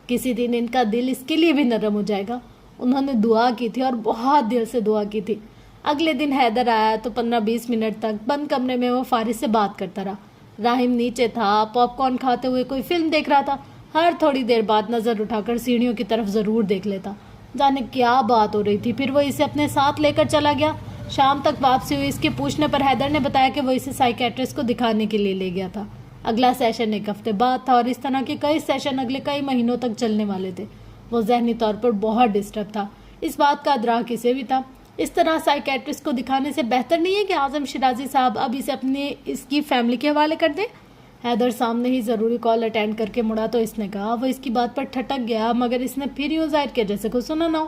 کسی دن ان کا دل اس کے لیے بھی نرم ہو جائے گا. انہوں نے دعا کی تھی اور بہت دل سے دعا کی تھی. اگلے دن حیدر آیا تو 15-20 منٹ تک بند کمرے میں وہ فارس سے بات کرتا رہا. راہم نیچے تھا, پاپ کارن کھاتے ہوئے کوئی فلم دیکھ رہا تھا. ہر تھوڑی دیر بعد نظر اٹھا کر سیڑھیوں کی طرف ضرور دیکھ لیتا. جانے کیا بات ہو رہی تھی. پھر وہ اسے اپنے ساتھ لے کر چلا گیا. شام تک واپسی ہوئی. اس کے پوچھنے پر حیدر نے بتایا کہ وہ اسے سائیکیٹرسٹ کو دکھانے کے لیے لے گیا تھا. اگلا سیشن 1 ہفتے بعد تھا اور اس طرح کے کئی سیشن اگلے کئی مہینوں تک چلنے والے تھے. وہ ذہنی طور پر بہت ڈسٹرب تھا. اس بات کا ادراک اسے بھی تھا. اس طرح سائیکیٹرسٹ کو دکھانے سے بہتر نہیں ہے کہ اعظم شیرازی صاحب اب اسے اس کی فیملی کے حوالے کر دیں. حیدر سامنے ہی ضروری کال اٹینڈ کر کے مڑا تو اس نے کہا. وہ اس کی بات پر ٹھٹک گیا مگر اس نے پھر یوں ظاہر کیا جیسے کوئی سنا نہ ہو.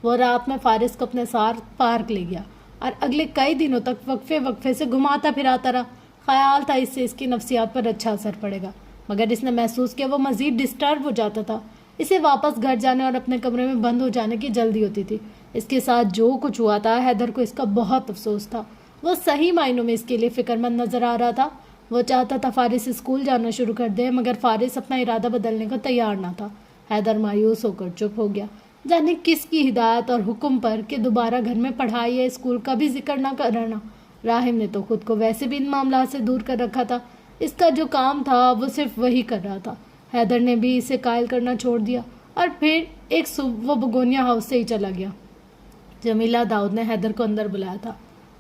وہ رات میں فارس کو اپنے ساتھ پارک لے گیا اور اگلے کئی دنوں تک وقفے سے گھماتا پھراتا رہا۔ خیال تھا اس سے اس کی نفسیات پر اچھا اثر پڑے گا، مگر اس نے محسوس کیا وہ مزید ڈسٹرب ہو جاتا تھا۔ اسے واپس گھر جانے اور اپنے کمرے میں بند ہو جانے کی جلدی ہوتی تھی۔ اس کے ساتھ جو کچھ ہوا تھا حیدر کو اس کا بہت افسوس تھا۔ وہ صحیح معنوں میں اس کے لیے فکر مند نظر آ رہا تھا۔ وہ چاہتا تھا فارس اسکول جانا شروع کر دے، مگر فارس اپنا ارادہ بدلنے کو تیار نہ تھا۔ حیدر مایوس ہو کر چپ ہو گیا، جانے کس کی ہدایت اور حکم پر کہ دوبارہ گھر میں پڑھائی یا اسکول کا بھی ذکر نہ کرنا۔ راہم نے تو خود کو ویسے بھی ان معاملات سے دور کر رکھا تھا، اس کا جو کام تھا وہ صرف وہی کر رہا تھا۔ حیدر نے بھی اسے قائل کرنا چھوڑ دیا اور پھر ایک صبح وہ بگونیا ہاؤس سے ہی چلا گیا۔ جمیلہ داؤد نے حیدر کو اندر بلایا تھا۔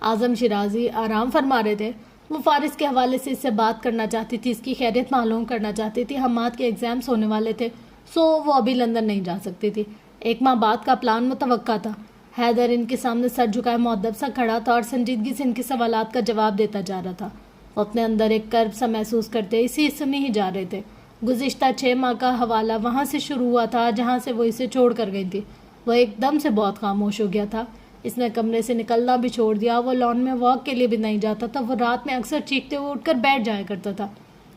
اعظم شیرازی آرام فرما رہے تھے۔ وہ فارس کے حوالے سے اس سے بات کرنا چاہتی تھی، اس کی خیریت معلوم کرنا چاہتی تھی۔ حماد کے ایگزامز ہونے والے تھے، سو وہ ابھی لندن نہیں جا سکتی تھی۔ 1 ماہ بعد کا پلان متوقع تھا۔ حیدر ان کے سامنے سر جھکائے مؤدب سا کھڑا تھا اور سنجیدگی سے ان کے سوالات کا جواب دیتا جا رہا تھا۔ وہ اپنے اندر ایک کرب سا محسوس کرتے اسی سنی ہی جا رہے تھے۔ گزشتہ 6 ماہ کا حوالہ وہاں سے شروع ہوا تھا جہاں سے وہ اسے چھوڑ کر گئی تھی۔ وہ ایک دم سے بہت خاموش ہو گیا تھا۔ اس نے کمرے سے نکلنا بھی چھوڑ دیا، وہ لان میں واک کے لیے بھی نہیں جاتا تھا۔ وہ رات میں اکثر چیختے ہوئے اٹھ کر بیٹھ جایا کرتا تھا۔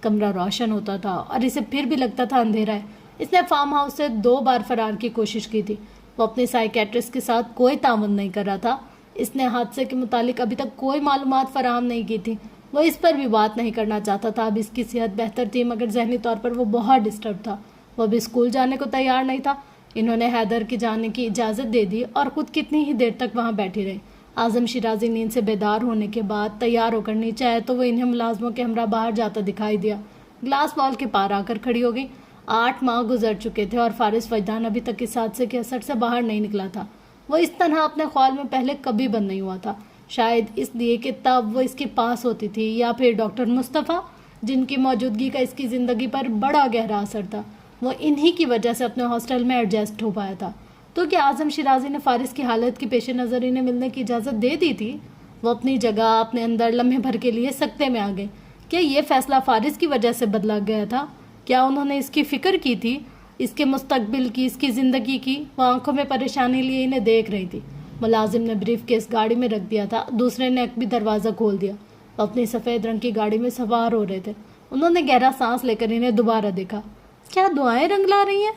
کمرہ روشن ہوتا تھا اور اسے پھر بھی لگتا تھا اندھیرا ہے۔ اس نے فارم ہاؤس سے 2 بار فرار کی کوشش کی تھی۔ وہ اپنے سائیکیٹرسٹ کے ساتھ کوئی تعاون نہیں کر رہا تھا۔ اس نے حادثے کے متعلق ابھی تک کوئی معلومات فراہم نہیں کی تھی۔ وہ اس پر بھی بات نہیں کرنا چاہتا تھا۔ اب اس کی صحت بہتر تھی، مگر ذہنی طور پر وہ بہت ڈسٹرب تھا۔ وہ بھی اسکول جانے کو تیار نہیں تھا۔ انہوں نے حیدر کے جانے کی اجازت دے دی اور خود کتنی ہی دیر تک وہاں بیٹھی رہی۔ اعظم شیرازی نیند سے بیدار ہونے کے بعد تیار ہو کر نیچے آئے تو وہ انہیں ملازموں کے ہمراہ باہر جاتا دکھائی دیا۔ گلاس وال کے پار آ کر کھڑی ہو گئی۔ 8 ماہ گزر چکے تھے اور فارس وجدان ابھی تک اس حادثے کے اثر سے باہر نہیں نکلا تھا۔ وہ اس طرح اپنے خیال میں پہلے کبھی بند نہیں ہوا تھا، شاید اس لیے کہ تب وہ اس کے پاس ہوتی تھی، یا پھر ڈاکٹر مصطفیٰ جن کی موجودگی کا اس کی زندگی پر بڑا گہرا اثر تھا۔ وہ انہی کی وجہ سے اپنے ہاسٹل میں ایڈجسٹ ہو پایا تھا۔ تو کیا اعظم شیرازی نے فارس کی حالت کے پیش نظر انہیں ملنے کی اجازت دے دی تھی؟ وہ اپنی جگہ اپنے اندر لمحے بھر کے لیے سکتے میں آ گئے۔ کیا یہ فیصلہ فارس کی وجہ سے بدلا گیا تھا؟ کیا انہوں نے اس کی فکر کی تھی، اس کے مستقبل کی، اس کی زندگی کی؟ وہ آنکھوں میں پریشانی لیے انہیں دیکھ رہی تھی۔ ملازم نے بریف کیس گاڑی میں رکھ دیا تھا، دوسرے نے بھی دروازہ کھول دیا۔ وہ اپنی سفید رنگ کی گاڑی میں سوار ہو رہے تھے۔ انہوں نے گہرا سانس لے کر انہیں دوبارہ دیکھا۔ کیا دعائیں رنگ لا رہی ہیں؟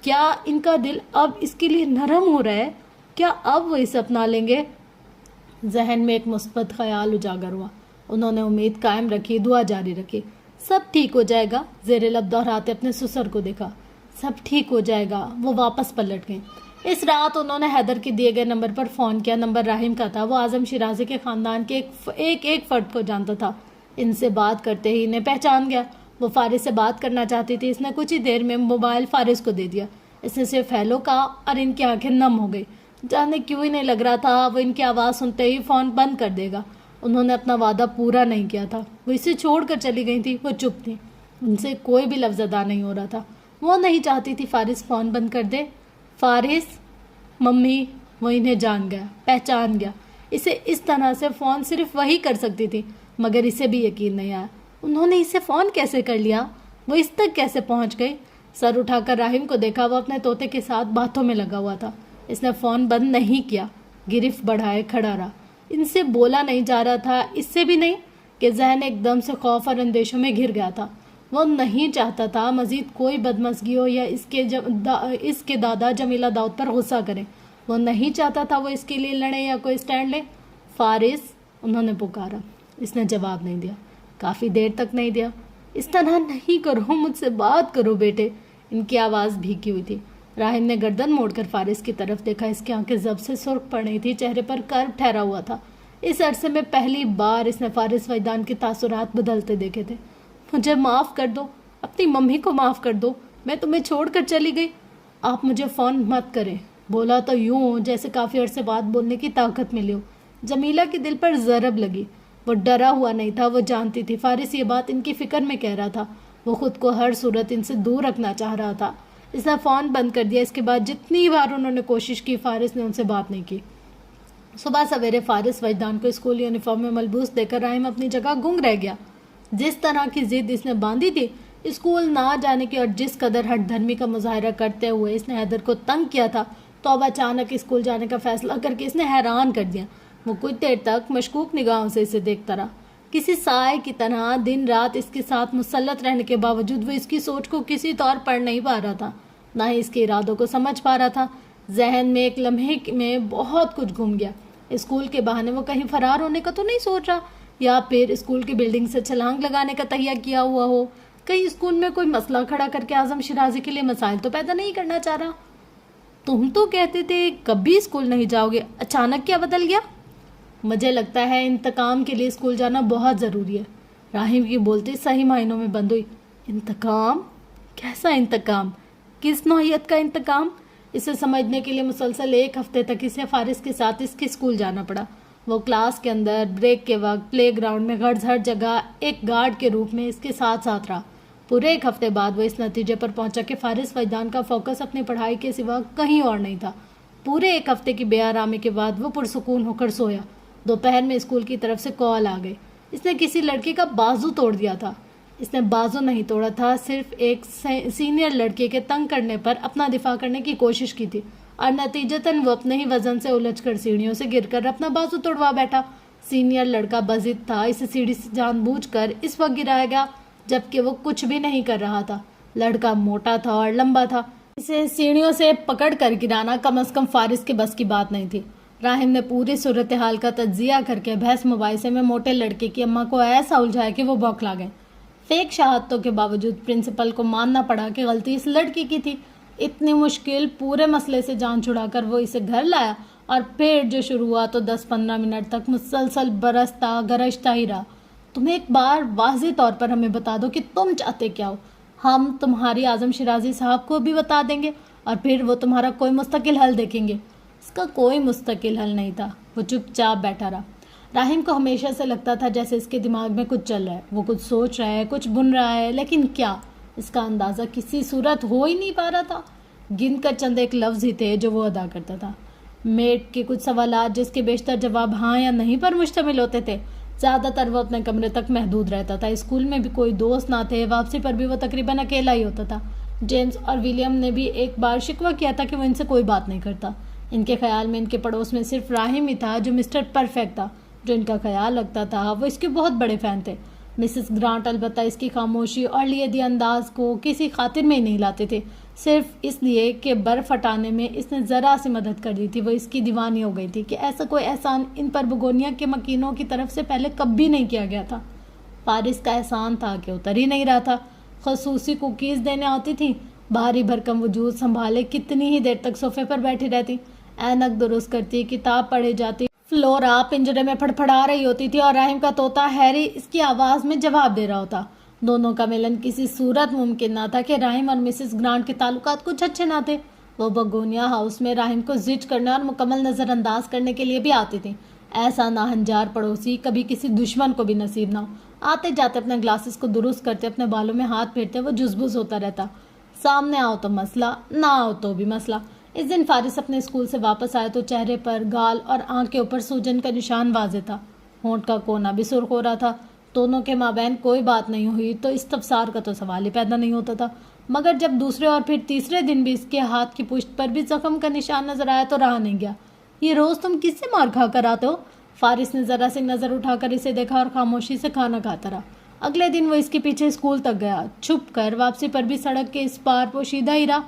کیا ان کا دل اب اس کے لیے نرم ہو رہا ہے؟ کیا اب وہ اسے اپنا لیں گے؟ ذہن میں ایک مثبت خیال اجاگر ہوا۔ انہوں نے امید قائم رکھی، دعا جاری رکھی۔ سب ٹھیک ہو جائے گا، زیر لب دہراتے اپنے سسر کو دیکھا۔ سب ٹھیک ہو جائے گا۔ وہ واپس پلٹ گئیں۔ اس رات انہوں نے حیدر کے دیے گئے نمبر پر فون کیا۔ نمبر راہم کا تھا۔ وہ اعظم شیرازی کے خاندان کے ایک فرد کو جانتا تھا۔ ان سے بات کرتے ہی انہیں پہچان گیا۔ وہ فارس سے بات کرنا چاہتی تھی۔ اس نے کچھ ہی دیر میں موبائل فارس کو دے دیا۔ اس نے صرف ہیلو کہا اور ان کی آنکھیں نم ہو گئی۔ جانے کیوں ہی نہیں لگ رہا تھا وہ ان کی آواز سنتے ہی فون بند کر دے گا۔ انہوں نے اپنا وعدہ پورا نہیں کیا تھا۔ وہ اسے چھوڑ کر چلی گئی تھی۔ وہ چپ تھی، ان سے کوئی بھی لفظ ادا نہیں ہو رہا تھا۔ وہ نہیں چاہتی تھی فارس فون بند کر دے۔ فارس، ممی، وہ انہیں جان گیا، پہچان گیا۔ اسے اس طرح سے فون صرف وہی کر سکتی تھی، مگر اسے بھی یقین نہیں آیا۔ انہوں نے اسے فون کیسے کر لیا؟ وہ اس تک کیسے پہنچ گئی؟ سر اٹھا کر راہم کو دیکھا۔ وہ اپنے طوطے کے ساتھ باتوں میں لگا ہوا تھا۔ اس نے فون بند نہیں کیا، گرفت بڑھائے کھڑا رہا۔ ان سے بولا نہیں جا رہا تھا، اس سے بھی نہیں کہ ذہن ایک دم سے خوف اور اندیشوں میں گھر گیا تھا۔ وہ نہیں چاہتا تھا مزید کوئی بدمزگی ہو یا اس کے دادا جمیلہ داؤد پر غصہ کرے۔ وہ نہیں چاہتا تھا وہ اس کے لیے لڑے یا کوئی سٹینڈ لے۔ فارس، انہوں نے پکارا۔ اس نے جواب نہیں دیا، کافی دیر تک نہیں دیا۔ اس طرح نہیں کرو، مجھ سے بات کرو بیٹے۔ ان کی آواز بھیگی ہوئی تھی۔ راہم نے گردن موڑ کر فارس کی طرف دیکھا۔ اس کی آنکھیں ضب سے سرخ پڑ رہی تھی، چہرے پر کرب ٹھہرا ہوا تھا۔ اس عرصے میں پہلی بار اس نے فارس وجدان کے تاثرات بدلتے دیکھے تھے۔ مجھے معاف کر دو، اپنی ممی کو معاف کر دو، میں تمہیں چھوڑ کر چلی گئی، آپ مجھے فون مت کریں۔ بولا تو یوں جیسے کافی عرصے بعد بولنے کی طاقت ملی ہو۔ جمیلہ کے دل پر ضرب لگی۔ وہ ڈرا ہوا نہیں تھا، وہ جانتی تھی فارس یہ بات ان کی فکر میں کہہ رہا تھا۔ وہ خود کو ہر صورت ان سے دور رکھنا چاہ رہا تھا۔ اس نے فون بند کر دیا۔ اس کے بعد جتنی بار انہوں نے کوشش کی، فارس نے ان سے بات نہیں کی۔ صبح سویرے فارس وجدان کو اسکول یونیفارم میں ملبوس دیکھ کر راہم اپنی جگہ گنگ رہ گیا۔ جس طرح کی ضد اس نے باندھی تھی اسکول نہ جانے کی، اور جس قدر ہٹ دھرمی کا مظاہرہ کرتے ہوئے اس نے حیدر کو تنگ کیا تھا، تو اب اچانک اسکول جانے کا فیصلہ کر کے اس نے حیران کر دیا۔ وہ کچھ دیر تک مشکوک نگاہوں سے اسے دیکھتا رہا۔ کسی سائے کی طرح دن رات اس کے ساتھ مسلط رہنے کے باوجود وہ اس کی سوچ کو کسی طور پڑھ نہیں پا رہا تھا، نہ ہی اس کے ارادوں کو سمجھ پا رہا تھا۔ ذہن میں ایک لمحے میں بہت کچھ گھوم گیا۔ اسکول کے بہانے وہ کہیں فرار ہونے کا تو نہیں سوچ رہا، یا پھر اسکول کی بلڈنگ سے چھلانگ لگانے کا تہیہ کیا ہوا ہو، کہیں اسکول میں کوئی مسئلہ کھڑا کر کے اعظم شیرازی کے لیے مسائل تو پیدا نہیں کرنا چاہ رہا۔ تم تو کہتے تھے کبھی اسکول نہیں جاؤ گے، اچانک کیا بدل گیا؟ مجھے لگتا ہے انتقام کے لیے اسکول جانا بہت ضروری ہے۔ راہیم کی بولتی صحیح معنوں میں بند ہوئی۔ انتقام؟ کیسا انتقام؟ کس نوعیت کا انتقام؟ اسے سمجھنے کے لیے مسلسل 1 ہفتے تک اسے فارس کے ساتھ اس کے اسکول جانا پڑا۔ وہ کلاس کے اندر، بریک کے وقت، پلے گراؤنڈ میں، ہر جگہ ایک گارڈ کے روپ میں اس کے ساتھ رہا۔ پورے 1 ہفتے بعد وہ اس نتیجے پر پہنچا کہ فارس وجدان کا فوکس اپنی پڑھائی کے سوا کہیں اور نہیں تھا۔ پورے 1 ہفتے کی بے آرامی کے بعد وہ پرسکون ہو کر سویا۔ دوپہر میں اسکول کی طرف سے کال آ گئی۔ اس نے کسی لڑکے کا بازو توڑ دیا تھا۔ اس نے بازو نہیں توڑا تھا، صرف ایک سینئر لڑکے کے تنگ کرنے پر اپنا دفاع کرنے کی کوشش کی تھی، اور نتیجتاً وہ اپنے ہی وزن سے الجھ کر سیڑھیوں سے گر کر اپنا بازو توڑوا بیٹھا۔ سینئر لڑکا بضد تھا، اسے سیڑھی سے جان بوجھ کر اس وقت گرایا گیا جبکہ وہ کچھ بھی نہیں کر رہا تھا۔ لڑکا موٹا تھا اور لمبا تھا، اسے سیڑھیوں سے پکڑ کر گرانا کم از کم فارس کے بس کی بات نہیں تھی۔ راہم نے پوری صورتحال کا تجزیہ کر کے بحث مباحثے میں موٹے لڑکے کی اماں کو ایسا الجھایا کہ وہ بوکھلا گئے۔ فیک شہادتوں کے باوجود پرنسپل کو ماننا پڑا کہ غلطی اس لڑکی کی تھی۔ اتنی مشکل پورے مسئلے سے جان چھڑا کر وہ اسے گھر لایا، اور پھر جو شروع ہوا تو 10-15 منٹ تک مسلسل برستا گرجتا ہی رہا۔ تم ایک بار واضح طور پر ہمیں بتا دو کہ تم چاہتے کیا ہو، ہم تمہاری اعظم شیرازی صاحب کو بھی بتا دیں گے، اور پھر وہ تمہارا کوئی مستقل حل دیکھیں گے۔ اس کا کوئی مستقل حل نہیں تھا۔ وہ چپ چاپ بیٹھا رہا۔ راہیم کو ہمیشہ سے لگتا تھا جیسے اس کے دماغ میں کچھ چل رہا ہے، وہ کچھ سوچ رہا ہے، کچھ بن رہا ہے، لیکن کیا، اس کا اندازہ کسی صورت ہو ہی نہیں پا رہا تھا۔ گن کر چند ایک لفظ ہی تھے جو وہ ادا کرتا تھا۔ میٹ کے کچھ سوالات جس کے بیشتر جواب ہاں یا نہیں پر مشتمل ہوتے تھے۔ زیادہ تر وہ اپنے کمرے تک محدود رہتا تھا۔ اسکول میں بھی کوئی دوست نہ تھے، واپسی پر بھی وہ تقریباً اکیلا ہی ہوتا تھا۔ جیمز اور ولیم نے بھی ایک بار شکوہ کیا تھا کہ وہ ان سے کوئی بات نہیں کرتا۔ ان کے خیال میں ان کے پڑوس میں صرف راہیم ہی تھا جو مسٹر پرفیکٹ تھا۔ جو ان کا خیال رکھتا تھا وہ اس کے بہت بڑے فین تھے۔ مسز گرانٹ البتہ اس کی خاموشی اور لیدی انداز کو کسی خاطر میں ہی نہیں لاتے تھے، صرف اس لیے کہ برف ہٹانے میں اس نے ذرا سی مدد کر دی تھی۔ وہ اس کی دیوانی ہو گئی تھی کہ ایسا کوئی احسان ان پر بگونیا کے مکینوں کی طرف سے پہلے کبھی نہیں کیا گیا تھا۔ فارس کا احسان تھا کہ اتر ہی نہیں رہا تھا۔ خصوصی کوکیز دینے آتی تھی، بھاری بھرکم وجود سنبھالے کتنی ہی دیر تک صوفے پر بیٹھی رہتی، اینک درست کرتی، کتاب پڑھے جاتی، فلورا پنجرے میں پھڑپھڑا رہی ہوتی تھی، اور راہیم کا طوطا ہیری اس کی آواز میں جواب دے رہا ہوتا۔ دونوں کا ملن کسی صورت ممکن نہ تھا کہ راہیم اور مسز گرانٹ کے تعلقات کچھ اچھے نہ تھے۔ وہ بگونیا ہاؤس میں راہیم کو زج کرنے اور مکمل نظر انداز کرنے کے لیے بھی آتی تھیں۔ ایسا ناہنجار پڑوسی کبھی کسی دشمن کو بھی نصیب نہ ہو۔ آتے جاتے اپنے گلاسز کو درست کرتے، اپنے بالوں میں ہاتھ پھیرتے، وہ جزبز ہوتا رہتا۔ سامنے آؤ تو مسئلہ، نہ آؤ تو بھی مسئلہ۔ اس دن فارس اپنے اسکول سے واپس آئے تو چہرے پر، گال اور آنکھ کے اوپر سوجن کا نشان واضح تھا۔ ہونٹ کا کونا بھی سرخ ہو رہا تھا۔ دونوں کے مابین کوئی بات نہیں ہوئی تو استفسار کا تو سوال ہی پیدا نہیں ہوتا تھا، مگر جب دوسرے اور پھر تیسرے دن بھی اس کے ہاتھ کی پشت پر بھی زخم کا نشان نظر آیا تو رہا نہیں گیا۔ یہ روز تم کس سے مار کھا کر آتے ہو؟ فارس نے ذرا سی نظر اٹھا کر اسے دیکھا اور خاموشی سے کھانا کھاتا رہا۔ اگلے دن وہ اس کے پیچھے اسکول تک گیا، چھپ کر۔ واپسی پر بھی سڑک کے اس پار پوشیدہ ہی رہا۔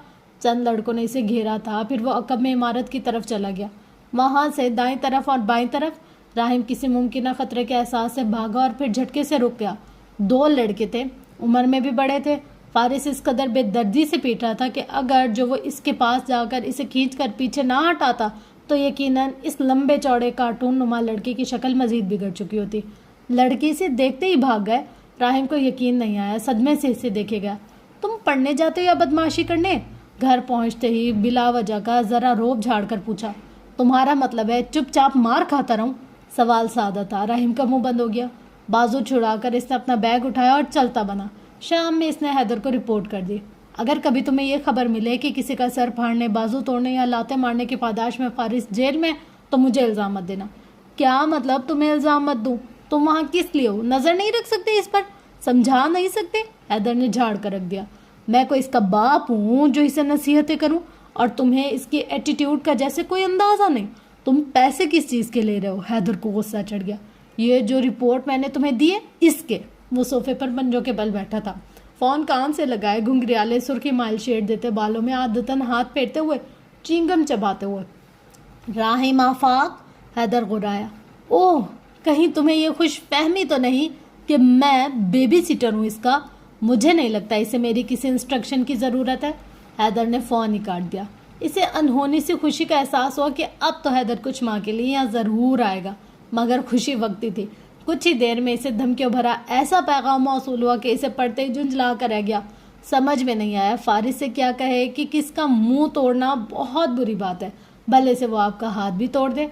چند لڑکوں نے اسے گھیرا تھا، پھر وہ عقب میں عمارت کی طرف چلا گیا۔ وہاں سے دائیں طرف اور بائیں طرف راہیم کسی ممکنہ خطرے کے احساس سے بھاگا اور پھر جھٹکے سے رک گیا۔ 2 لڑکے تھے، عمر میں بھی بڑے تھے۔ فارس اس قدر بے دردی سے پیٹ رہا تھا کہ اگر جو وہ اس کے پاس جا کر اسے کھینچ کر پیچھے نہ ہٹاتا تو یقیناً اس لمبے چوڑے کارٹون نما لڑکے کی شکل مزید بگڑ چکی ہوتی۔ لڑکی سے دیکھتے ہی بھاگ گئے۔ راہیم کو یقین نہیں آیا، صدمے سے اسے دیکھے گیا۔ تم پڑھنے جاتے ہو یا بدمعاشی کرنے؟ گھر پہنچتے ہی بلا وجہ کا ذرا روب جھاڑ کر پوچھا۔ تمہارا مطلب ہے چپ چاپ مار کھاتا رہوں؟ سوال سادہ تھا۔ راہیم کا منہ بند ہو گیا۔ بازو چھڑا کر اس نے اپنا بیگ اٹھایا اور چلتا بنا۔ شام میں اس نے حیدر کو رپورٹ کر دی۔ اگر کبھی تمہیں یہ خبر ملے کہ کسی کا سر پھاڑنے، بازو توڑنے یا لاتے مارنے کی پاداش میں فارس جیل میں تو مجھے الزام مت دینا۔ کیا مطلب تمہیں الزام مت دوں؟ تم وہاں کس لیے ہو؟ نظر نہیں رکھ سکتے اس پر؟ سمجھا نہیں سکتے؟ حیدر نے جھاڑ کر رکھ دیا۔ میں کوئی اس کا باپ ہوں جو اسے نصیحتیں کروں؟ اور تمہیں اس کی ایٹیٹیوڈ کا جیسے کوئی اندازہ نہیں. تم پیسے کس چیز کے لے رہے ہو؟ حیدر کو غصہ چڑھ گیا. یہ جو رپورٹ میں نے تمہیں دی ہے اس کے. وہ صوفے پر پنجوں کے بل بیٹھا تھا, فون کان سے لگائے, گھنگریالے سرخی مائل شیڈ دیتے بالوں میں عادتاً ہاتھ پھیرتے ہوئے, چینگم چباتے ہوئے. راحم آفاق, حیدر غرایا. اوہ, کہیں تمہیں یہ خوش فہمی تو نہیں کہ میں بیبی سیٹر ہوں اس کا؟ مجھے نہیں لگتا اسے میری کسی انسٹرکشن کی ضرورت ہے. حیدر نے فون ہی کاٹ دیا. اسے انہونی سی خوشی کا احساس ہوا کہ اب تو حیدر کچھ ماں کے لیے یہاں ضرور آئے گا, مگر خوشی وقتی تھی. کچھ ہی دیر میں اسے دھمکیوں بھرا ایسا پیغام موصول ہوا کہ اسے پڑھتے ہی جھنجھلا کر رہ گیا. سمجھ میں نہیں آیا فارس سے کیا کہے کہ کس کا منہ توڑنا بہت بری بات ہے, بھلے سے وہ آپ کا ہاتھ بھی توڑ دے.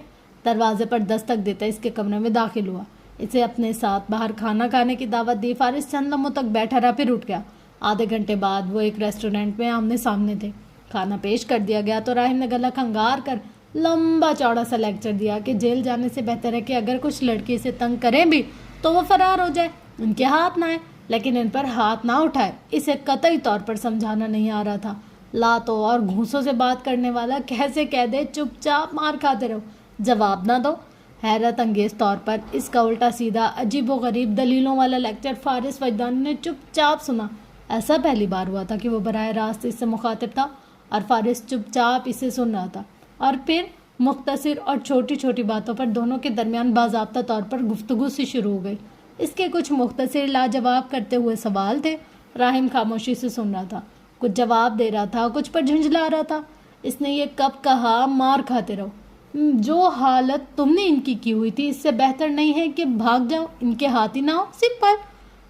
دروازے پر دستک دیتا اس کے کمرے میں داخل ہوا. اسے اپنے ساتھ باہر کھانا کھانے کی دعوت دی. فارس چند لمحوں تک بیٹھا رہا, پھر اٹھ گیا. آدھے گھنٹے بعد وہ ایک ریسٹورینٹ میں آمنے سامنے تھے. کھانا پیش کر دیا گیا تو راحم نے گلا کھنگار کر لمبا چوڑا سا لیکچر دیا کہ جیل جانے سے بہتر ہے کہ اگر کچھ لڑکی سے تنگ کریں بھی تو وہ فرار ہو جائے, ان کے ہاتھ نہ آئے, لیکن ان پر ہاتھ نہ اٹھائے. اسے قطعی طور پر سمجھانا نہیں آ رہا تھا. لاتوں اور گھونسوں سے بات کرنے والا کیسے کہہ دے چپ چاپ مار کھاتے رہو, جواب نہ دو. حیرت انگیز طور پر اس کا الٹا سیدھا عجیب و غریب دلیلوں والا لیکچر فارس وجدانی نے چپ چاپ سنا. ایسا پہلی بار ہوا تھا کہ وہ براہ راست اس سے مخاطب تھا اور فارس چپ چاپ اسے سن رہا تھا. اور پھر مختصر اور چھوٹی چھوٹی باتوں پر دونوں کے درمیان باضابطہ طور پر گفتگو سی شروع ہو گئی. اس کے کچھ مختصر لاجواب کرتے ہوئے سوال تھے. راحم خاموشی سے سن رہا تھا, کچھ جواب دے رہا تھا, کچھ پر جھنجھلا رہا تھا. اس نے یہ کب کہا مار کھاتے رہو؟ جو حالت تم نے ان کی ہوئی تھی اس سے بہتر نہیں ہے کہ بھاگ جاؤ, ان کے ہاتھ ہی نہ ہو. سمپل.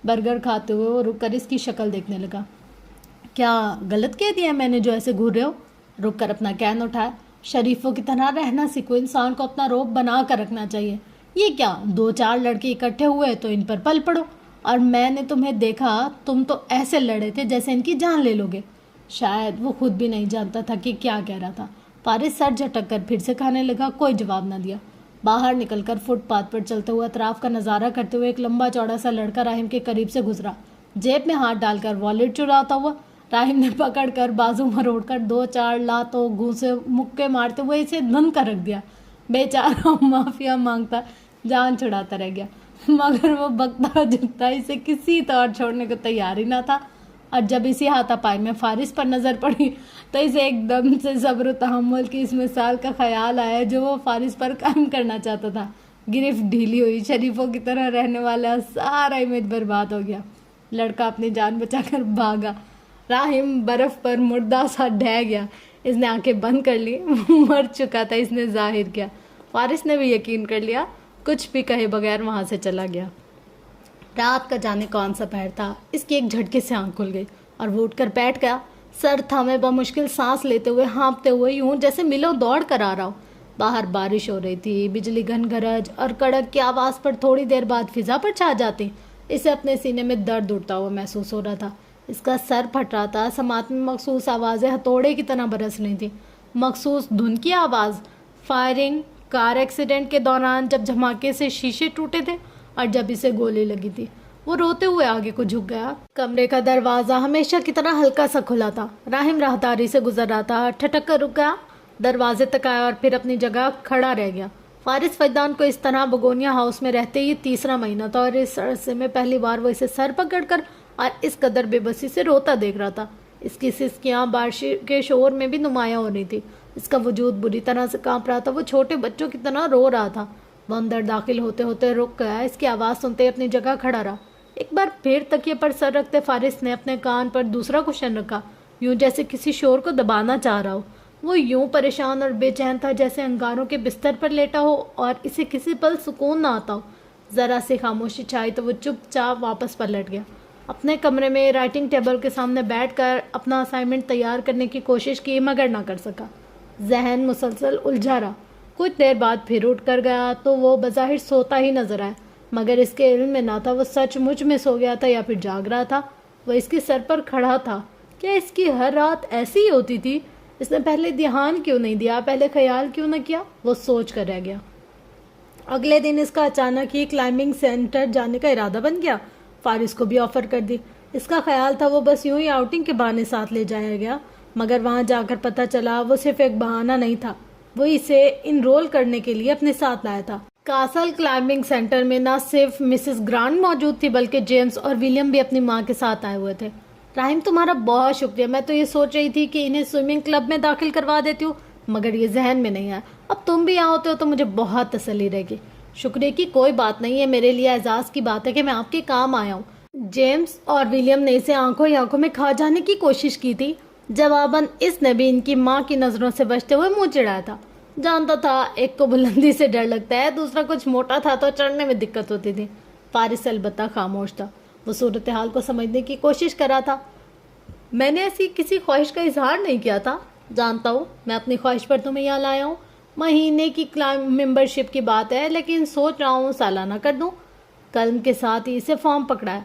برگر کھاتے ہوئے وہ رک کر اس کی شکل دیکھنے لگا. کیا غلط کہہ دیا میں نے جو ایسے گھور رہے ہو؟ رک کر اپنا کین اٹھایا. شریفوں کی طرح رہنا سیکھو, انسان کو اپنا روب بنا کر رکھنا چاہیے. یہ کیا, 2-4 لڑکے اکٹھے ہوئے تو ان پر پل پڑو, اور میں نے تمہیں دیکھا تم تو ایسے لڑے تھے جیسے ان کی جان لے لو گے. شاید وہ خود بھی نہیں جانتا تھا کہ کیا کہہ رہا تھا. فارس سر جھٹک کر پھر سے کھانے لگا, کوئی جواب نہ دیا. باہر نکل کر فٹ پاتھ پر چلتے ہوئے اطراف کا نظارہ کرتے ہوئے ایک لمبا چوڑا سا لڑکا راحم کے قریب سے گزرا. جیب میں ہاتھ ڈال کر والیٹ چراتا ہوا. راحم نے پکڑ کر بازو مروڑ کر 2-4 لاتوں گھوسے مکے مارتے ہوئے اسے دھن کر رکھ دیا. بیچارہ معافیا مانگتا جان چھڑاتا رہ گیا, مگر وہ بکتا جھکتا اسے کسی طور چھوڑنے کو تیار ہی نہ تھا. اور جب اسی ہاتھا پائی میں فارس پر نظر پڑی تو اسے ایک دم سے صبر و تحمل کی اس مثال کا خیال آیا جو وہ فارس پر قائم کرنا چاہتا تھا. گرفت ڈھیلی ہوئی, شریفوں کی طرح رہنے والا سارا امیج برباد ہو گیا. لڑکا اپنی جان بچا کر بھاگا. راحم برف پر مردہ سا ڈھہ گیا. اس نے آنکھیں بند کر لی, مر چکا تھا اس نے ظاہر کیا. فارس نے بھی یقین کر لیا, کچھ بھی کہے بغیر وہاں سے چلا گیا. رات کا جانے کون سا پہر تھا. اس کی ایک جھٹکے سے آنکھ کھل گئی اور وہ اٹھ کر بیٹھ گیا, سر تھامے بمشکل سانس لیتے ہوئے, ہانپتے ہوئے, یوں جیسے ملو دوڑ کر آ رہا ہو. باہر بارش ہو رہی تھی. بجلی گھن گرج اور کڑک کی آواز پر تھوڑی دیر بعد فضا پر چھا جاتی. اسے اپنے سینے میں درد اٹھتا ہوا محسوس ہو رہا تھا. اس کا سر پھٹ رہا تھا. سماعت میں مخصوص آوازیں ہتھوڑے کی طرح برس رہی تھیں. مخصوص دھن کی آواز, فائرنگ, کار ایکسیڈنٹ کے دوران جب دھماکے سے شیشے ٹوٹے تھے اور جب اسے گولی لگی تھی. وہ روتے ہوئے آگے کو جھک گیا. کمرے کا دروازہ ہمیشہ کی طرح ہلکا سا کھلا تھا. راحم راہداری سے گزر رہا تھا, ٹھٹک کر رک گیا, دروازے تک آیا اور پھر اپنی جگہ کھڑا رہ گیا. فارس فجدان کو اس طرح بگونیا ہاؤس میں رہتے ہی 3را مہینہ تھا اور اس عرصے میں پہلی بار وہ اسے سر پکڑ کر اور اس قدر بے بسی سے روتا دیکھ رہا تھا. اس کی سسکیاں بارش کے شور میں بھی نمایاں ہو رہی تھی. اس کا وجود بری طرح سے کانپ رہا تھا. وہ چھوٹے بچوں کی طرح رو رہا تھا. وہ اندر داخل ہوتے ہوتے رک گیا. اس کی آواز سنتے ہی اپنی جگہ کھڑا رہا. ایک بار پھر تکیے پر سر رکھتے فارس نے اپنے کان پر دوسرا کشن رکھا, یوں جیسے کسی شور کو دبانا چاہ رہا ہو. وہ یوں پریشان اور بے چین تھا جیسے انگاروں کے بستر پر لیٹا ہو اور اسے کسی پل سکون نہ آتا ہو. ذرا سی خاموشی چھائی تو وہ چپ چاپ واپس پلٹ گیا. اپنے کمرے میں رائٹنگ ٹیبل کے سامنے بیٹھ کر اپنا اسائنمنٹ تیار کرنے کی کوشش کی, مگر نہ کر سکا. ذہن مسلسل الجھا رہا. کچھ دیر بعد پھر اٹھ کر گیا تو وہ بظاہر سوتا ہی نظر آیا, مگر اس کے علم میں نہ تھا وہ سچ مچ میں سو گیا تھا یا پھر جاگ رہا تھا. وہ اس کے سر پر کھڑا تھا. کیا اس کی ہر رات ایسی ہی ہوتی تھی؟ اس نے پہلے دھیان کیوں نہیں دیا, پہلے خیال کیوں نہ کیا؟ وہ سوچ کر رہ گیا. اگلے دن اس کا اچانک ہی کلائمبنگ سینٹر جانے کا ارادہ بن گیا. فارس کو بھی آفر کر دی. اس کا خیال تھا وہ بس یوں ہی آؤٹنگ کے بہانے ساتھ لے جایا گیا. مگر وہاں جا کر پتہ چلا وہ صرف ایک بہانہ نہیں تھا، وہ اسے انرول کرنے کے لیے اپنے ساتھ لایا تھا۔ کاسل کلائمبنگ سینٹر میں نہ صرف مسز گرانٹ موجود تھی بلکہ جیمز اور ولیم بھی اپنی ماں کے ساتھ آئے ہوئے تھے۔ راہیم تمہارا بہت شکریہ، میں تو یہ سوچ رہی تھی کہ انہیں سوئمنگ کلب میں داخل کروا دیتی ہوں، مگر یہ ذہن میں نہیں آیا۔ اب تم بھی یہاں ہوتے ہو تو مجھے بہت تسلی رہے گی۔ شکریہ کی کوئی بات نہیں ہے، میرے لیے اعزاز کی بات ہے کہ میں آپ کے کام آیا ہوں۔ جیمز اور ولیم نے اسے آنکھوں ہی آنکھوں میں کھا جانے کی کوشش کی تھی، جواباً اس نے بھی ان کی ماں کی نظروں سے بچتے ہوئے منہ چڑھایا تھا۔ جانتا تھا ایک کو بلندی سے ڈر لگتا ہے، دوسرا کچھ موٹا تھا تو چڑھنے میں دقت ہوتی تھی۔ فارس البتہ خاموش تھا، وہ صورتحال کو سمجھنے کی کوشش کر رہا تھا۔ میں نے ایسی کسی خواہش کا اظہار نہیں کیا تھا، جانتا ہوں میں اپنی خواہش پر تمہیں یہاں لایا ہوں۔ مہینے کی ممبرشپ کی بات ہے، لیکن سوچ رہا ہوں سالانہ کر دوں۔ قلم کے ساتھ ہی اسے فارم پکڑا ہے۔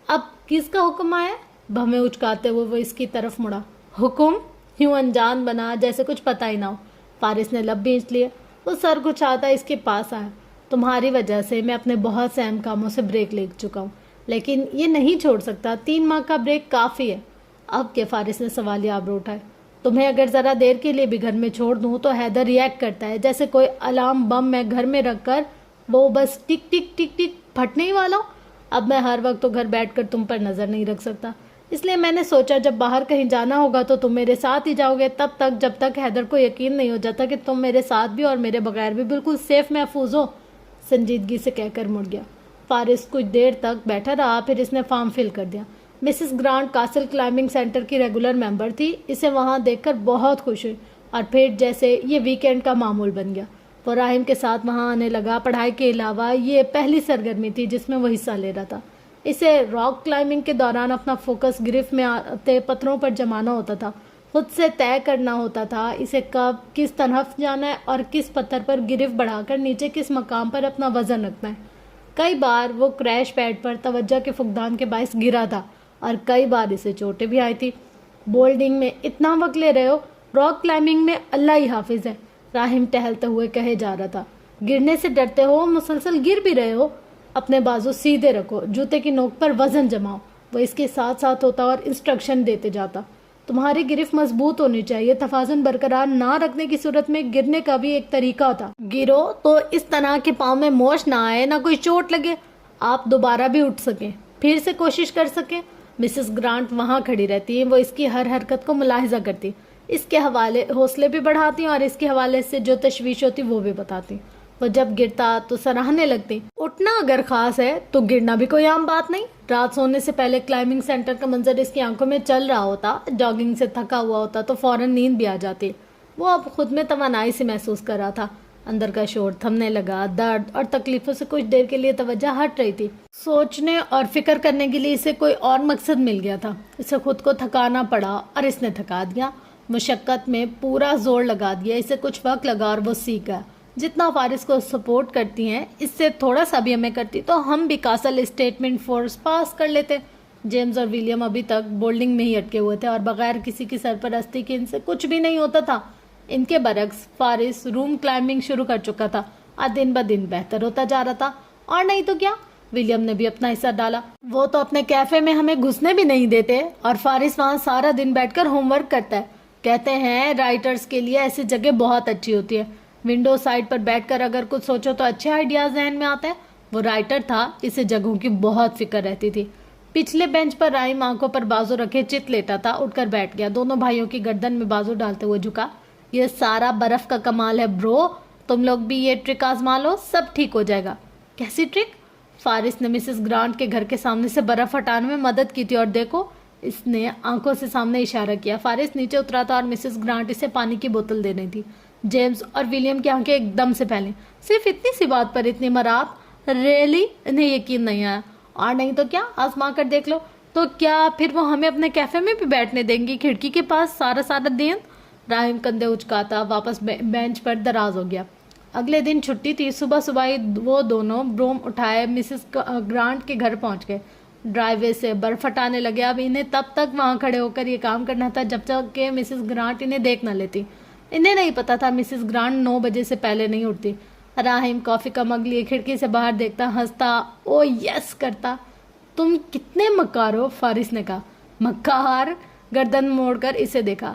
اب کس کا حکم آیا؟ بھویں اچکاتے ہوئے وہ اس کی طرف مڑا۔ حکم؟ یوں انجان بنا جیسے کچھ پتہ ہی نہ ہو۔ فارس نے لب بھینچ لیے، وہ سر گھچاتا اس کے پاس آیا۔ تمہاری وجہ سے میں اپنے بہت سے اہم کاموں سے بریک لے چکا ہوں، لیکن یہ نہیں چھوڑ سکتا، 3 ماہ کا بریک کافی ہے۔ اب کہ فارس نے سوالیہ آبرو اٹھائے، تمہیں اگر ذرا دیر کے لیے بھی گھر میں چھوڑ دوں تو حیدر ریئیکٹ کرتا ہے جیسے کوئی الارم بم میں گھر میں رکھ کر وہ بس ٹک ٹک ٹک ٹک پھٹنے ہی والا ہوں۔ اب میں ہر وقت تو گھر بیٹھ کر تم پر نظر نہیں رکھ سکتا، اس لیے میں نے سوچا جب باہر کہیں جانا ہوگا تو تم میرے ساتھ ہی جاؤ گے، تب تک جب تک حیدر کو یقین نہیں ہو جاتا کہ تم میرے ساتھ بھی اور میرے بغیر بھی بالکل سیف محفوظ ہو۔ سنجیدگی سے کہہ کر مڑ گیا۔ فارس کچھ دیر تک بیٹھا رہا، پھر اس نے فارم فل کر دیا۔ Mrs grant castle climbing centre کی ریگولر ممبر تھی، اسے وہاں دیکھ کر بہت خوش ہوئی اور پھر جیسے یہ ویکینڈ کا معمول بن گیا۔ وہ راہیم کے ساتھ وہاں آنے لگا۔ پڑھائی کے علاوہ یہ پہلی سرگرمی تھی جس میں وہ حصہ لے رہا تھا۔ اسے راک کلائمبنگ کے دوران اپنا فوکس گرفت میں آتے پتھروں پر جمانا ہوتا تھا، خود سے طے کرنا ہوتا تھا اسے کب کس طرف جانا ہے اور کس پتھر پر گرفت بڑھا کر نیچے کس مقام پر اپنا وزن رکھنا ہے۔ کئی بار وہ کریش پیڈ پر توجہ کے فقدان کے باعث گرا تھا اور کئی بار اسے چوٹیں بھی آئی تھی۔ بولڈنگ میں اتنا وقت لے رہے ہو، راک کلائمبنگ میں اللہ ہی حافظ ہے، راہیم ٹہلتے ہوئے کہے جا رہا تھا۔ گرنے سے ڈرتے ہو، مسلسل گر بھی رہے ہو، اپنے بازو سیدھے رکھو، جوتے کی نوک پر وزن جماؤ۔ وہ اس کے ساتھ ساتھ ہوتا اور انسٹرکشن دیتے جاتا۔ تمہاری گرفت مضبوط ہونی چاہیے، توازن برقرار نہ رکھنے کی صورت میں گرنے کا بھی ایک طریقہ ہوتا، گرو تو اس طرح کہ پاؤں میں موچ نہ آئے، نہ کوئی چوٹ لگے، آپ دوبارہ بھی اٹھ سکیں، پھر سے کوشش کر سکیں۔ مسز گرانٹ وہاں کھڑی رہتی ہیں، وہ اس کی ہر حرکت کو ملاحظہ کرتی، اس کے حوالے حوصلے بھی بڑھاتی اور اس کے حوالے سے جو تشویش ہوتی وہ بھی بتاتی۔ وہ جب گرتا تو سراہنے لگتی، اٹھنا اگر خاص ہے تو گرنا بھی کوئی عام بات نہیں۔ رات سونے سے پہلے کلائمبنگ سینٹر کا منظر اس کی آنکھوں میں چل رہا ہوتا، جاگنگ سے تھکا ہوا ہوتا تو فوراً نیند بھی آ جاتی۔ وہ اب خود میں توانائی سے محسوس کر رہا تھا، اندر کا شور تھمنے لگا، درد اور تکلیفوں سے کچھ دیر کے لیے توجہ ہٹ رہی تھی۔ سوچنے اور فکر کرنے کے لیے اسے کوئی اور مقصد مل گیا تھا، اسے خود کو تھکانا پڑا اور اس نے تھکا دیا، مشقت میں پورا زور لگا دیا، اسے کچھ وقت لگا اور وہ سیکھ گیا۔ جتنا فارس کو سپورٹ کرتی ہیں اس سے تھوڑا سا بھی ہمیں کرتی تو ہم بھی کاسل اسٹیٹمنٹ فورس پاس کر لیتے۔ جیمز اور ولیم ابھی تک بولڈنگ میں ہی اٹکے ہوئے تھے اور بغیر کسی کی سرپرستی کے ان سے کچھ بھی نہیں ہوتا تھا۔ ان کے برعکس فارس روم کلائمبنگ شروع کر چکا تھا اور دن بدن بہتر ہوتا جا رہا تھا، اور نہیں تو کیا، ولیم نے بھی اپنا حصہ ڈالا۔ وہ تو اپنے کیفے میں ہمیں گھسنے بھی نہیں دیتے اور فارس وہاں سارا دن بیٹھ کر ہوم ورک کرتا ہے۔ کہتے ہیں رائٹرز کے لیے ایسی جگہ بہت اچھی ہوتی ہے، ونڈو سائڈ پر بیٹھ کر اگر کچھ سوچو تو اچھے آئیڈیاز ذہن میں آتے ہیں۔ وہ رائٹر تھا، اسے جگہوں کی بہت فکر رہتی تھی۔ پچھلے بینچ پر راہیم آنکھوں پر بازو رکھے چت لیٹا تھا، اٹھ کر بیٹھ گیا، دونوں بھائیوں کی گردن میں بازو ڈالتے ہوئے جھکا۔ یہ سارا برف کا کمال ہے برو، تم لوگ بھی یہ ٹرک آزما لو، سب ٹھیک ہو جائے گا۔ کیسی ٹرک؟ فارس نے مسز گرانٹ کے گھر کے سامنے سے برف ہٹانے میں مدد کی تھی اور دیکھو، اس نے آنکھوں سے سامنے اشارہ کیا۔ فارس نیچے اترا تھا اور مسز گرانٹ اسے پانی کی بوتل دے رہی تھی۔ جیمز اور ولیم کی آنکھیں ایک دم سے پھیلیں، صرف اتنی سی بات پر اتنی مراد، ریلی؟ انہیں یقین نہیں آیا۔ اور نہیں تو کیا، آزما کر دیکھ لو۔ تو کیا پھر وہ ہمیں اپنے کیفے میں بھی بیٹھنے دیں گی، کھڑکی کے پاس سارا دن؟ راہیم کندھے اچکاتا واپس بینچ پر دراز ہو گیا۔ اگلے دن چھٹی تھی، صبح ہی وہ دونوں بروم اٹھائے مسز گرانٹ کے گھر پہنچ گئے، ڈرائیو وے سے برف ہٹانے لگے۔ اب انہیں تب تک وہاں کھڑے ہو کر یہ کام کرنا تھا جب تک کہ مسز گرانٹ انہیں دیکھ نہ لیتی۔ انہیں نہیں پتا تھا مسز گرانٹ 9 بجے سے پہلے نہیں اٹھتی۔ راہیم کافی کا مگ لیے کھڑکی سے باہر دیکھتا، ہنستا، او یس کرتا۔ تم کتنے مکار ہو، فارس نے کہا۔ مکار؟ گردن موڑ کر اسے دیکھا۔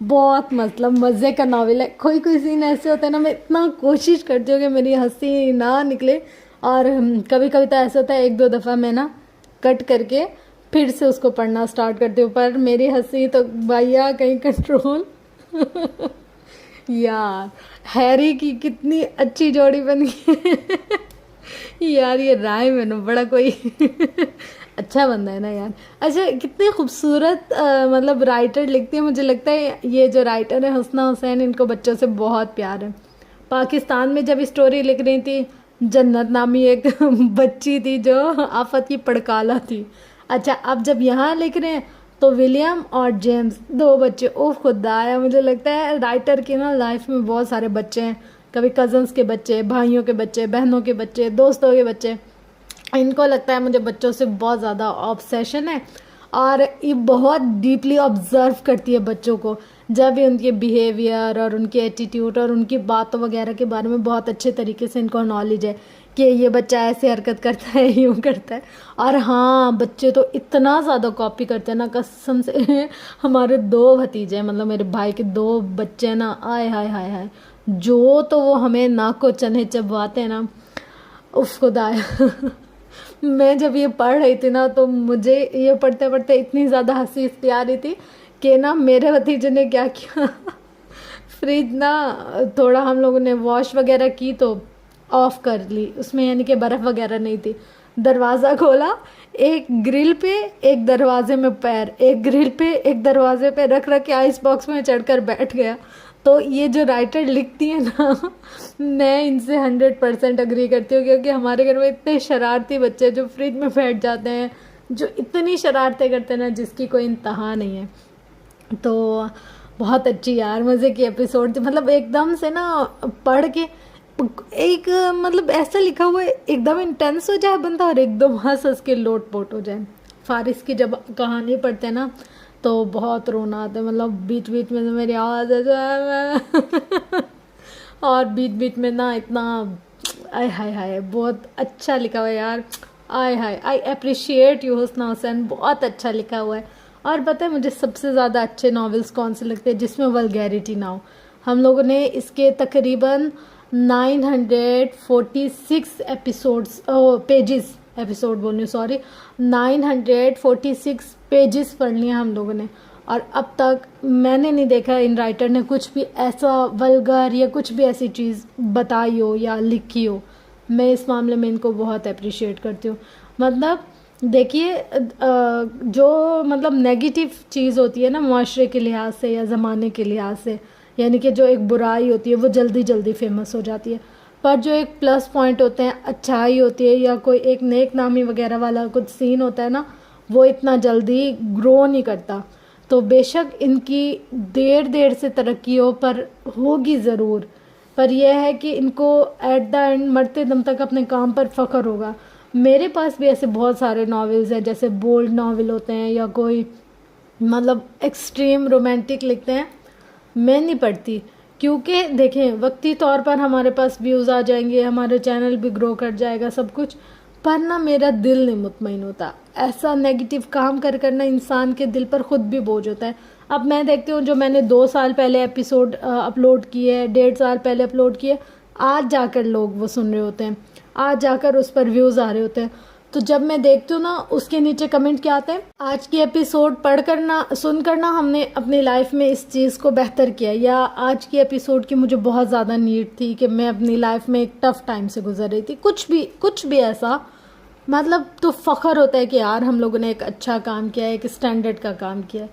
بہت مطلب مزے کا ناول ہے. کوئی کوئی سین ایسے ہوتے ہیں نا, میں اتنا کوشش کرتی ہوں کہ میری ہنسی نہ نکلے, اور کبھی کبھی تو ایسا ہوتا ہے 1-2 دفعہ میں نا کٹ کر کے پھر سے اس کو پڑھنا اسٹارٹ کرتی ہوں, پر میری ہنسی تو بھیا کہیں کنٹرول. یار ہیری کی کتنی اچھی جوڑی بن گئی. یار یہ رائے میں نا بڑا کوئی اچھا بندہ ہے نا یار. اچھا کتنے خوبصورت مطلب رائٹر لکھتی ہیں. مجھے لگتا ہے یہ جو رائٹر ہے حسنہ حسین, ان کو بچوں سے بہت پیار ہے. پاکستان میں جب اسٹوری لکھ رہی تھی, جنت نامی ایک بچی تھی جو آفت کی پڑکالا تھی. اچھا اب جب یہاں لکھ رہے ہیں تو ولیم اور جیمز 2 بچے. اوف خدایا, مجھے لگتا ہے رائٹر کی نا لائف میں بہت سارے بچے ہیں. کبھی کزنس کے بچے, بھائیوں کے بچے, بہنوں کے بچے, دوستوں کے بچے. ان کو لگتا ہے مجھے بچوں سے بہت زیادہ آبسیشن ہے, اور یہ بہت ڈیپلی آبزرو کرتی ہے بچوں کو. جب بھی ان کے بیہیویئر اور ان کے ایٹیٹیوڈ اور ان کی باتوں وغیرہ کے بارے میں بہت اچھے طریقے سے ان کو نالج ہے کہ یہ بچہ ایسے حرکت کرتا ہے, یوں کرتا ہے. اور ہاں بچے تو اتنا زیادہ کاپی کرتے ہیں نا قسم سے. ہمارے 2 بھتیجے ہیں, مطلب میرے بھائی کے 2 بچے ہیں نا, آئے ہائے ہائے ہائے, جو تو وہ ہمیں ناک کو چنے چبواتے ہیں نا, اف خدایا. میں جب یہ پڑھ رہی تھی نا تو مجھے یہ پڑھتے پڑھتے اتنی زیادہ ہنسی اس پہ آ رہی تھی کہ نا میرے بھتیجے نے کیا کیا, فریج نا تھوڑا ہم لوگوں نے واش وغیرہ کی تو آف کر لی, اس میں یعنی کہ برف وغیرہ نہیں تھی. دروازہ کھولا, ایک گرل پہ ایک دروازے میں پیر, ایک گرل پہ ایک دروازے پہ رکھ کے آئس باکس میں چڑھ کر بیٹھ گیا. تو یہ جو رائٹر لکھتی ہیں نا, میں ان سے 100% اگری کرتی ہوں, کیونکہ ہمارے گھر میں اتنے شرارتی بچے جو فریج میں بیٹھ جاتے ہیں, جو اتنی شرارتیں کرتے ہیں نا جس کی کوئی انتہا نہیں ہے. تو بہت اچھی یار مزے کی ایپیسوڈ تھی. مطلب ایک دم سے نا پڑھ کے ایک مطلب ایسا لکھا ہوا ہے, ایک دم انٹینس ہو جائے بندہ اور ایک دم ہنس کے لوٹ پوٹ ہو جائے. فارس کی جب کہانی پڑھتے ہیں نا تو بہت رونا آتا ہے. مطلب بیچ بیچ میں میری آواز ہے اور بیچ بیچ میں نا اتنا آئے ہائے ہائے, بہت اچھا لکھا ہوا ہے یار. آئے ہائے, آئی اپریشیٹ یو حسنہ حسین, بہت اچھا لکھا ہوا ہے. اور پتہ ہے مجھے سب سے زیادہ اچھے ناولس کون سے لگتے ہیں جس میں ولگیرٹی نہ ہو. ہم لوگوں نے اس کے تقریباً 946 ایپیسوڈ بولنے سوری 946 پیجز پڑھ لیے ہم لوگوں نے, اور اب تک میں نے نہیں دیکھا ان رائٹر نے کچھ بھی ایسا ولگر یا کچھ بھی ایسی چیز بتائی ہو یا لکھی ہو. میں اس معاملے میں ان کو بہت اپریشیٹ کرتی ہوں. مطلب دیکھیے جو مطلب نیگیٹو چیز ہوتی ہے نا معاشرے کے لحاظ سے یا زمانے کے لحاظ سے, یعنی کہ جو ایک برائی ہوتی ہے وہ جلدی جلدی فیمس ہو جاتی ہے, پر جو ایک پلس پوائنٹ ہوتے ہیں, اچھائی ہوتی ہے یا کوئی ایک نیک نامی وغیرہ والا کچھ سین ہوتا ہے نا, وہ اتنا جلدی گرو نہیں کرتا. تو بے شک ان کی دیر سے ترقی ہو, پر ہوگی ضرور, پر یہ ہے کہ ان کو ایٹ دا اینڈ مرتے دم تک اپنے کام پر فخر ہوگا. میرے پاس بھی ایسے بہت سارے ناولز ہیں, جیسے بولڈ ناول ہوتے ہیں یا کوئی مطلب ایکسٹریم رومانٹک لکھتے ہیں, میں نہیں پڑھتی. کیونکہ دیکھیں وقتی طور پر ہمارے پاس ویوز آ جائیں گے, ہمارے چینل بھی گرو کر جائے گا سب کچھ, پر نا میرا دل نہیں مطمئن ہوتا. ایسا نیگیٹو کام کرنا انسان کے دل پر خود بھی بوجھ ہوتا ہے. اب میں دیکھتی ہوں جو میں نے 2 سال پہلے ایپیسوڈ اپلوڈ کیے, 1.5 سال پہلے اپلوڈ کیے, آج جا کر لوگ وہ سن رہے ہوتے ہیں, آج جا کر اس پر ویوز آ رہے ہوتے ہیں. تو جب میں دیکھتی ہوں نا اس کے نیچے کمنٹ کیا آتے ہیں, آج کی ایپیسوڈ پڑھ کر نا سن کر نا ہم نے اپنی لائف میں اس چیز کو بہتر کیا, یا آج کی ایپیسوڈ کی مجھے بہت زیادہ نیڈ تھی کہ میں اپنی لائف میں ایک ٹف ٹائم سے گزر رہی تھی, کچھ بھی ایسا. مطلب تو فخر ہوتا ہے کہ یار ہم لوگوں نے ایک اچھا کام کیا ہے, ایک اسٹینڈرڈ کا کام کیا ہے.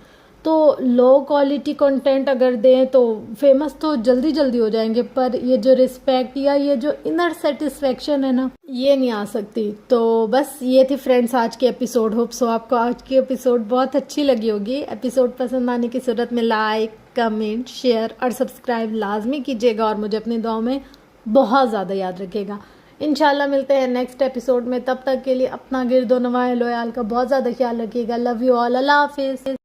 تو لو کوالٹی کنٹینٹ اگر دیں تو فیمس تو جلدی ہو جائیں گے, پر یہ جو رسپیکٹ یا یہ جو انر سیٹسفیکشن ہے نا, یہ نہیں آ سکتی. تو بس یہ تھی فرینڈس آج کی ایپیسوڈ. ہوپ سو آپ کو آج کی ایپیسوڈ بہت اچھی لگی ہوگی. ایپیسوڈ پسند آنے کی صورت میں لائک, کمنٹ, شیئر اور سبسکرائب لازمی کیجیے گا, اور مجھے اپنی دعاؤں میں بہت زیادہ یاد رکھے گا. انشاءاللہ ملتے ہیں نیکسٹ ایپیسوڈ میں. تب تک کے لیے اپنا گرد و نواح اہل و عیال کا بہت زیادہ خیال رکھیے گا. لو یو آل, اللہ حافظ.